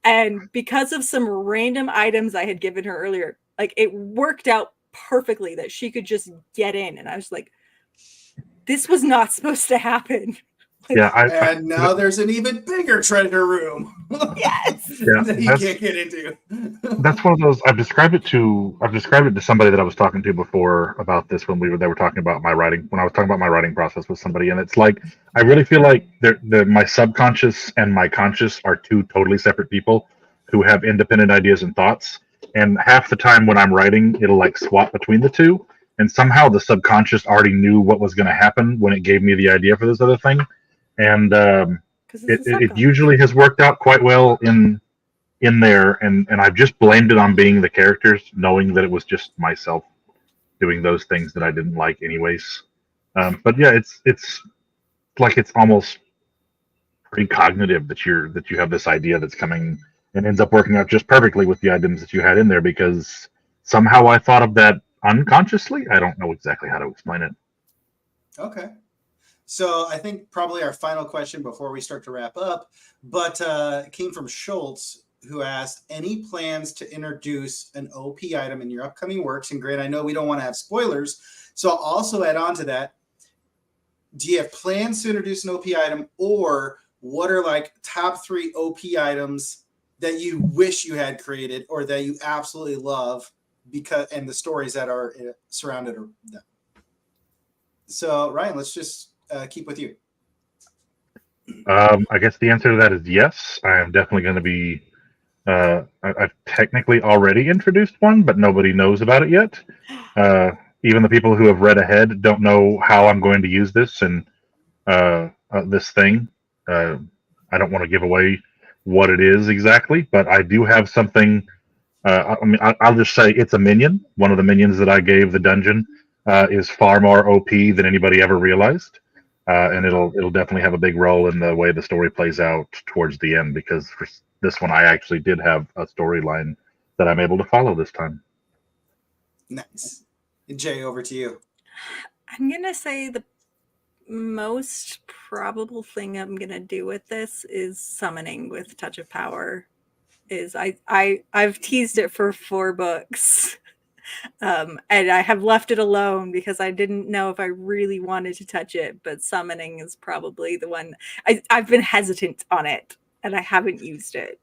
Speaker 1: And because of some random items I had given her earlier, like it worked out perfectly that she could just get in. And I was like, this was not supposed to happen. Like,
Speaker 3: Yeah,
Speaker 2: And now there's an even bigger treasure room
Speaker 1: yes.
Speaker 3: yeah,
Speaker 2: that you can't get into.
Speaker 3: that's one of those. I've described it to somebody that I was talking to before about this when they were talking about my writing, when I was talking about my writing process with somebody, and it's like I really feel like my subconscious and my conscious are two totally separate people who have independent ideas and thoughts. And half the time when I'm writing, it'll like swap between the two, and somehow the subconscious already knew what was going to happen when it gave me the idea for this other thing, and it usually has worked out quite well in there, and I've just blamed it on being the characters, knowing that it was just myself doing those things that I didn't like anyways. But yeah, it's like it's almost precognitive that you have this idea that's coming and ends up working out just perfectly with the items that you had in there, because somehow I thought of that unconsciously. I don't know exactly how to explain it.
Speaker 2: Okay. So I think probably our final question before we start to wrap up, but it came from Schultz, who asked, any plans to introduce an OP item in your upcoming works? And Grant, I know we don't want to have spoilers, so I'll also add on to that. Do you have plans to introduce an OP item, or what are like top 3 OP items that you wish you had created or that you absolutely love, and the stories that are surrounded them? So Ryan, let's just keep with you.
Speaker 3: I guess the answer to that is yes. I am definitely going to be. I've technically already introduced one, but nobody knows about it yet. Even the people who have read ahead don't know how I'm going to use this and this thing. I don't want to give away what it is exactly, but I do have something. I'll just say it's a minion. One of the minions that I gave the dungeon is far more OP than anybody ever realized. And it'll definitely have a big role in the way the story plays out towards the end, because for this one I actually did have a storyline that I'm able to follow this time.
Speaker 2: Nice. Jay, over to you.
Speaker 1: I'm gonna say the most probable thing I'm gonna do with this is summoning with Touch of Power. I've teased it for 4 books. And I have left it alone because I didn't know if I really wanted to touch it, but summoning is probably the one. I've been hesitant on it and I haven't used it,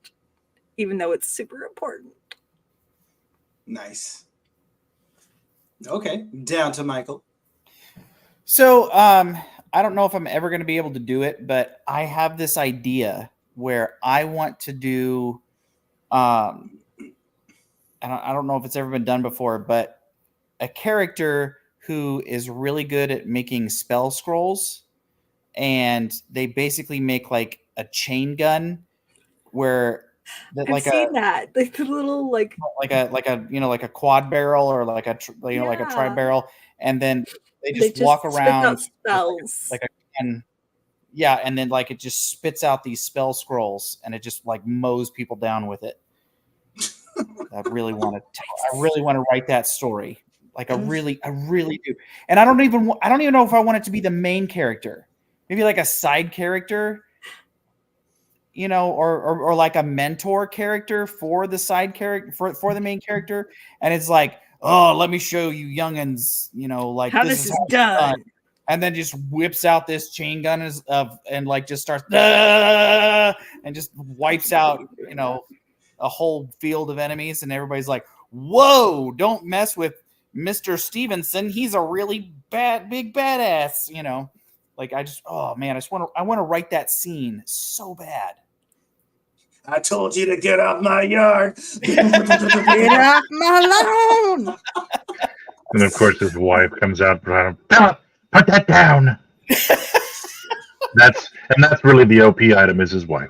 Speaker 1: even though it's super important.
Speaker 2: Nice. Okay, down to Michael.
Speaker 4: So I don't know if I'm ever going to be able to do it, but I have this idea where I want to do I don't know if it's ever been done before, but a character who is really good at making spell scrolls, and they basically make like a chain gun where
Speaker 1: I've seen that, like the little like
Speaker 4: a quad barrel or like a like a tri barrel, and then they just walk around
Speaker 1: spells.
Speaker 4: like a can. Yeah, and then like it just spits out these spell scrolls, and it just like mows people down with it. I really want to write that story. Like I really do. And I don't even know if I want it to be the main character. Maybe like a side character, or like a mentor character for the side character for the main character. And it's like, oh, let me show you youngins, like
Speaker 1: how this is done.
Speaker 4: And then just whips out this chain gun and like just starts and just wipes out, a whole field of enemies, and everybody's like, whoa, don't mess with Mr. Stevenson. He's a really big badass, Like I want to write that scene so bad.
Speaker 2: I told you to get off my yard.
Speaker 1: Get off my lawn!
Speaker 3: And of course, his wife comes out behind him. Philip, put that down. That's really the OP item is his wife.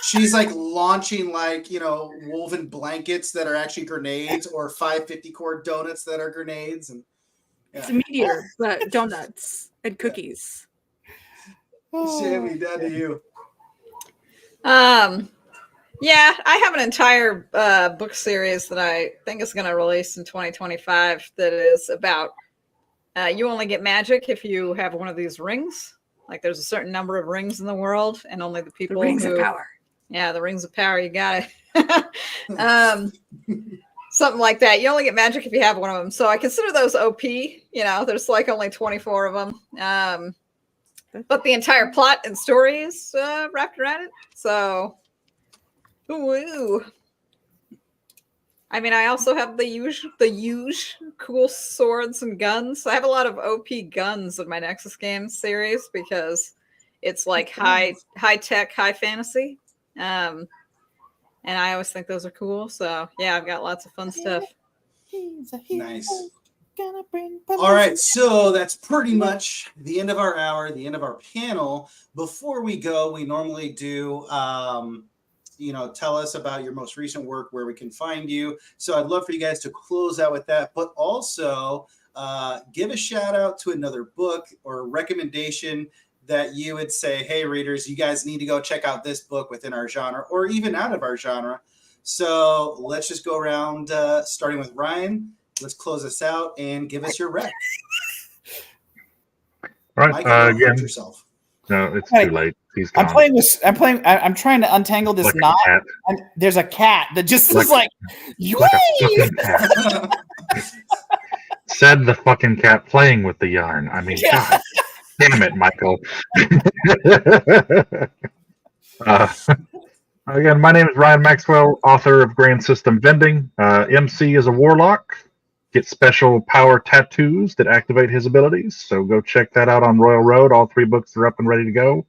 Speaker 2: She's like launching woven blankets that are actually grenades, or 550 cord donuts that are grenades, and
Speaker 1: It's a meteor, but donuts and cookies.
Speaker 2: Shammy, down to you.
Speaker 5: Yeah, I have an entire book series that I think is going to release in 2025 that is about you only get magic if you have one of these rings. Like there's a certain number of rings in the world, and only the people
Speaker 1: The rings
Speaker 5: who,
Speaker 1: of power.
Speaker 5: Yeah, the rings of power. You got it. Something like that. You only get magic if you have one of them. So I consider those OP. There's like only 24 of them. But the entire plot and story is wrapped around it. So, ooh. I mean, I also have the huge cool swords and guns. I have a lot of OP guns in my Nexus Games series because it's like high tech, high fantasy. And I always think those are cool. So yeah, I've got lots of fun stuff.
Speaker 2: Nice. All right, so that's pretty much the end of our hour, the end of our panel. Before we go, we normally do, tell us about your most recent work, where we can find you. So I'd love for you guys to close out with that, but also give a shout out to another book or recommendation that you would say, hey, readers, you guys need to go check out this book within our genre or even out of our genre. So let's just go around, starting with Ryan. Let's close this out and give us your rec.
Speaker 3: All right.
Speaker 2: Michael, don't hurt
Speaker 3: Again,
Speaker 2: yourself.
Speaker 3: no, it's
Speaker 4: Hey,
Speaker 3: too late. He's gone.
Speaker 4: I'm trying to untangle this
Speaker 3: Like a
Speaker 4: knot.
Speaker 3: cat.
Speaker 4: And there's a cat that just
Speaker 3: Like-
Speaker 4: is like,
Speaker 3: Like a fucking cat. Said the fucking cat playing with the yarn. I mean,
Speaker 4: Yeah.
Speaker 3: God damn it, Michael. Again, my name is Ryan Maxwell, author of Grand System Vending. MC is a warlock. Get special power tattoos that activate his abilities. So go check that out on Royal Road. All 3 books are up and ready to go.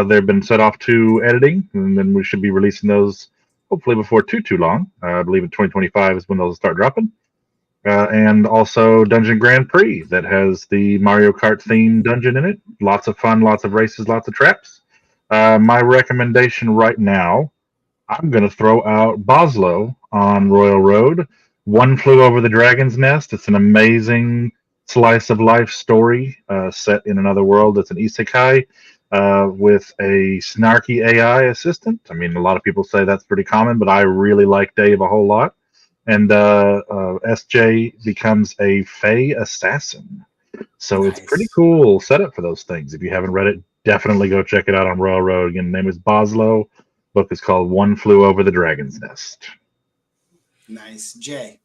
Speaker 3: They've been set off to editing, and then we should be releasing those hopefully before too long. I believe in 2025 is when those will start dropping. And also Dungeon Grand Prix that has the Mario Kart themed dungeon in it. Lots of fun, lots of races, lots of traps. My recommendation right now, I'm going to throw out Boslo on Royal Road. One Flew Over the Dragon's Nest. It's an amazing slice of life story set in another world. It's an isekai with a snarky AI assistant. I mean, a lot of people say that's pretty common, but I really like Dave a whole lot. And SJ becomes a Fey assassin. So It's pretty cool setup for those things. If you haven't read it, definitely go check it out on Royal Road. Again, the name is Boslo. Book is called One Flew Over the Dragon's Nest.
Speaker 2: Nice. Jay.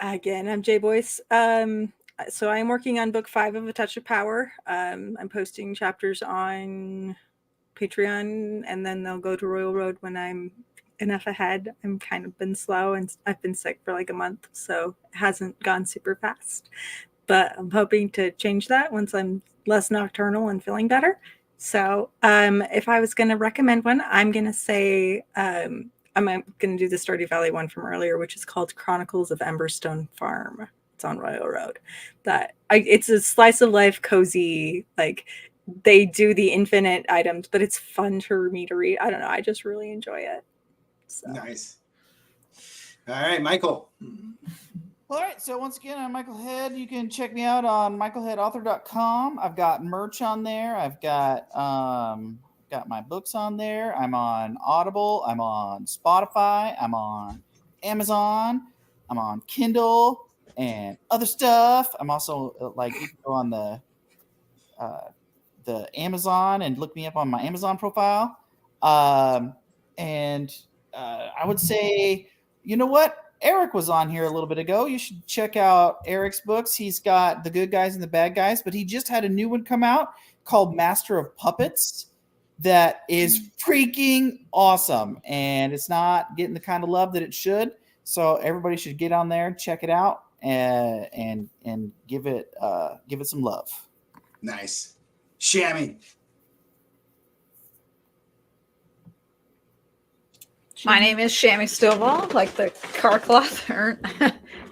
Speaker 1: Again, I'm Jay Boyce. So I'm working on book 5 of A Touch of Power. I'm posting chapters on Patreon, and then they'll go to Royal Road when I'm enough ahead. I'm kind of been slow, and I've been sick for like a month, so it hasn't gone super fast. But I'm hoping to change that once I'm less nocturnal and feeling better. So if I was going to recommend one, I'm going to say I'm going to do the Stardew Valley one from earlier, which is called Chronicles of Emberstone Farm. It's on Royal Road. It's a slice of life, cozy, like they do the infinite items, but it's fun for me to read. I don't know. I just really enjoy it. So.
Speaker 2: Nice. All right, Michael.
Speaker 4: All right, so once again, I'm Michael Head. You can check me out on michaelheadauthor.com. I've got merch on there. I've got my books on there. I'm on Audible. I'm on Spotify. I'm on Amazon. I'm on Kindle and other stuff. I'm also you can go on the Amazon and look me up on my Amazon profile. And I would say, you know what? Eric was on here a little bit ago. You should check out Eric's books. He's got The Good Guys and the Bad Guys, but he just had a new one come out called Master of Puppets that is freaking awesome. And it's not getting the kind of love that it should. So everybody should get on there, check it out, and give it some love.
Speaker 2: Nice. Shammy.
Speaker 5: My name is Shammy Stovall, like the car cloth.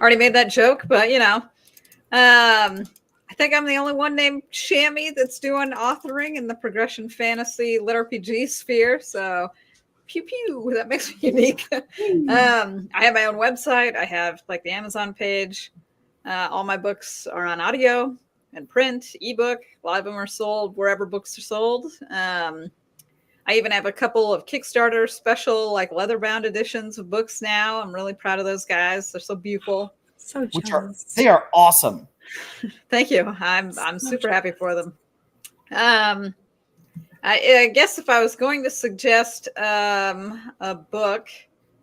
Speaker 5: Already made that joke, but you know. I think I'm the only one named Shammy that's doing authoring in the progression fantasy lit RPG sphere. So, pew pew, that makes me unique. I have my own website. I have like the Amazon page. All my books are on audio and print, ebook. A lot of them are sold wherever books are sold. I even have a couple of Kickstarter special, like leather-bound editions of books now. I'm really proud of those guys. They're so beautiful.
Speaker 1: So
Speaker 4: They are awesome.
Speaker 5: Thank you. I'm super happy for them. I guess if I was going to suggest a book,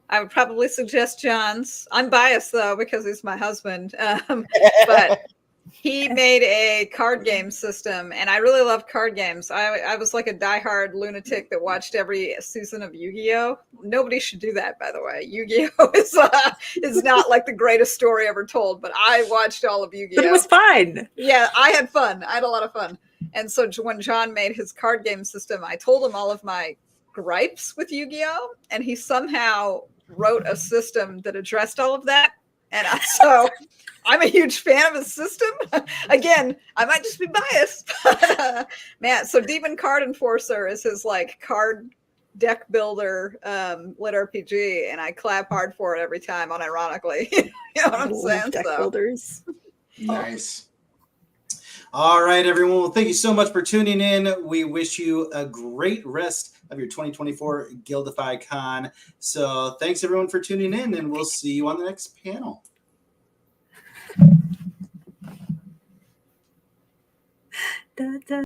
Speaker 5: I would probably suggest John's. I'm biased though because he's my husband, but he made a card game system, and I really love card games. I was like a diehard lunatic that watched every season of Yu-Gi-Oh! Nobody should do that, by the way. Yu-Gi-Oh! is not like the greatest story ever told, but I watched all of Yu-Gi-Oh!
Speaker 1: But it was fun.
Speaker 5: Yeah, I had fun. I had a lot of fun. And so when John made his card game system, I told him all of my gripes with Yu-Gi-Oh! And he somehow wrote a system that addressed all of that. And so I'm a huge fan of his system. Again, I might just be biased. But, man, so Demon Card Enforcer is his like card deck builder lit RPG, and I clap hard for it every time, unironically. You know what I'm saying?
Speaker 1: Deck builders.
Speaker 2: Nice. All right, everyone. Well, thank you so much for tuning in. We wish you a great rest of your 2024 Guildify Con. So thanks, everyone, for tuning in, and we'll see you on the next panel.
Speaker 1: Da, da.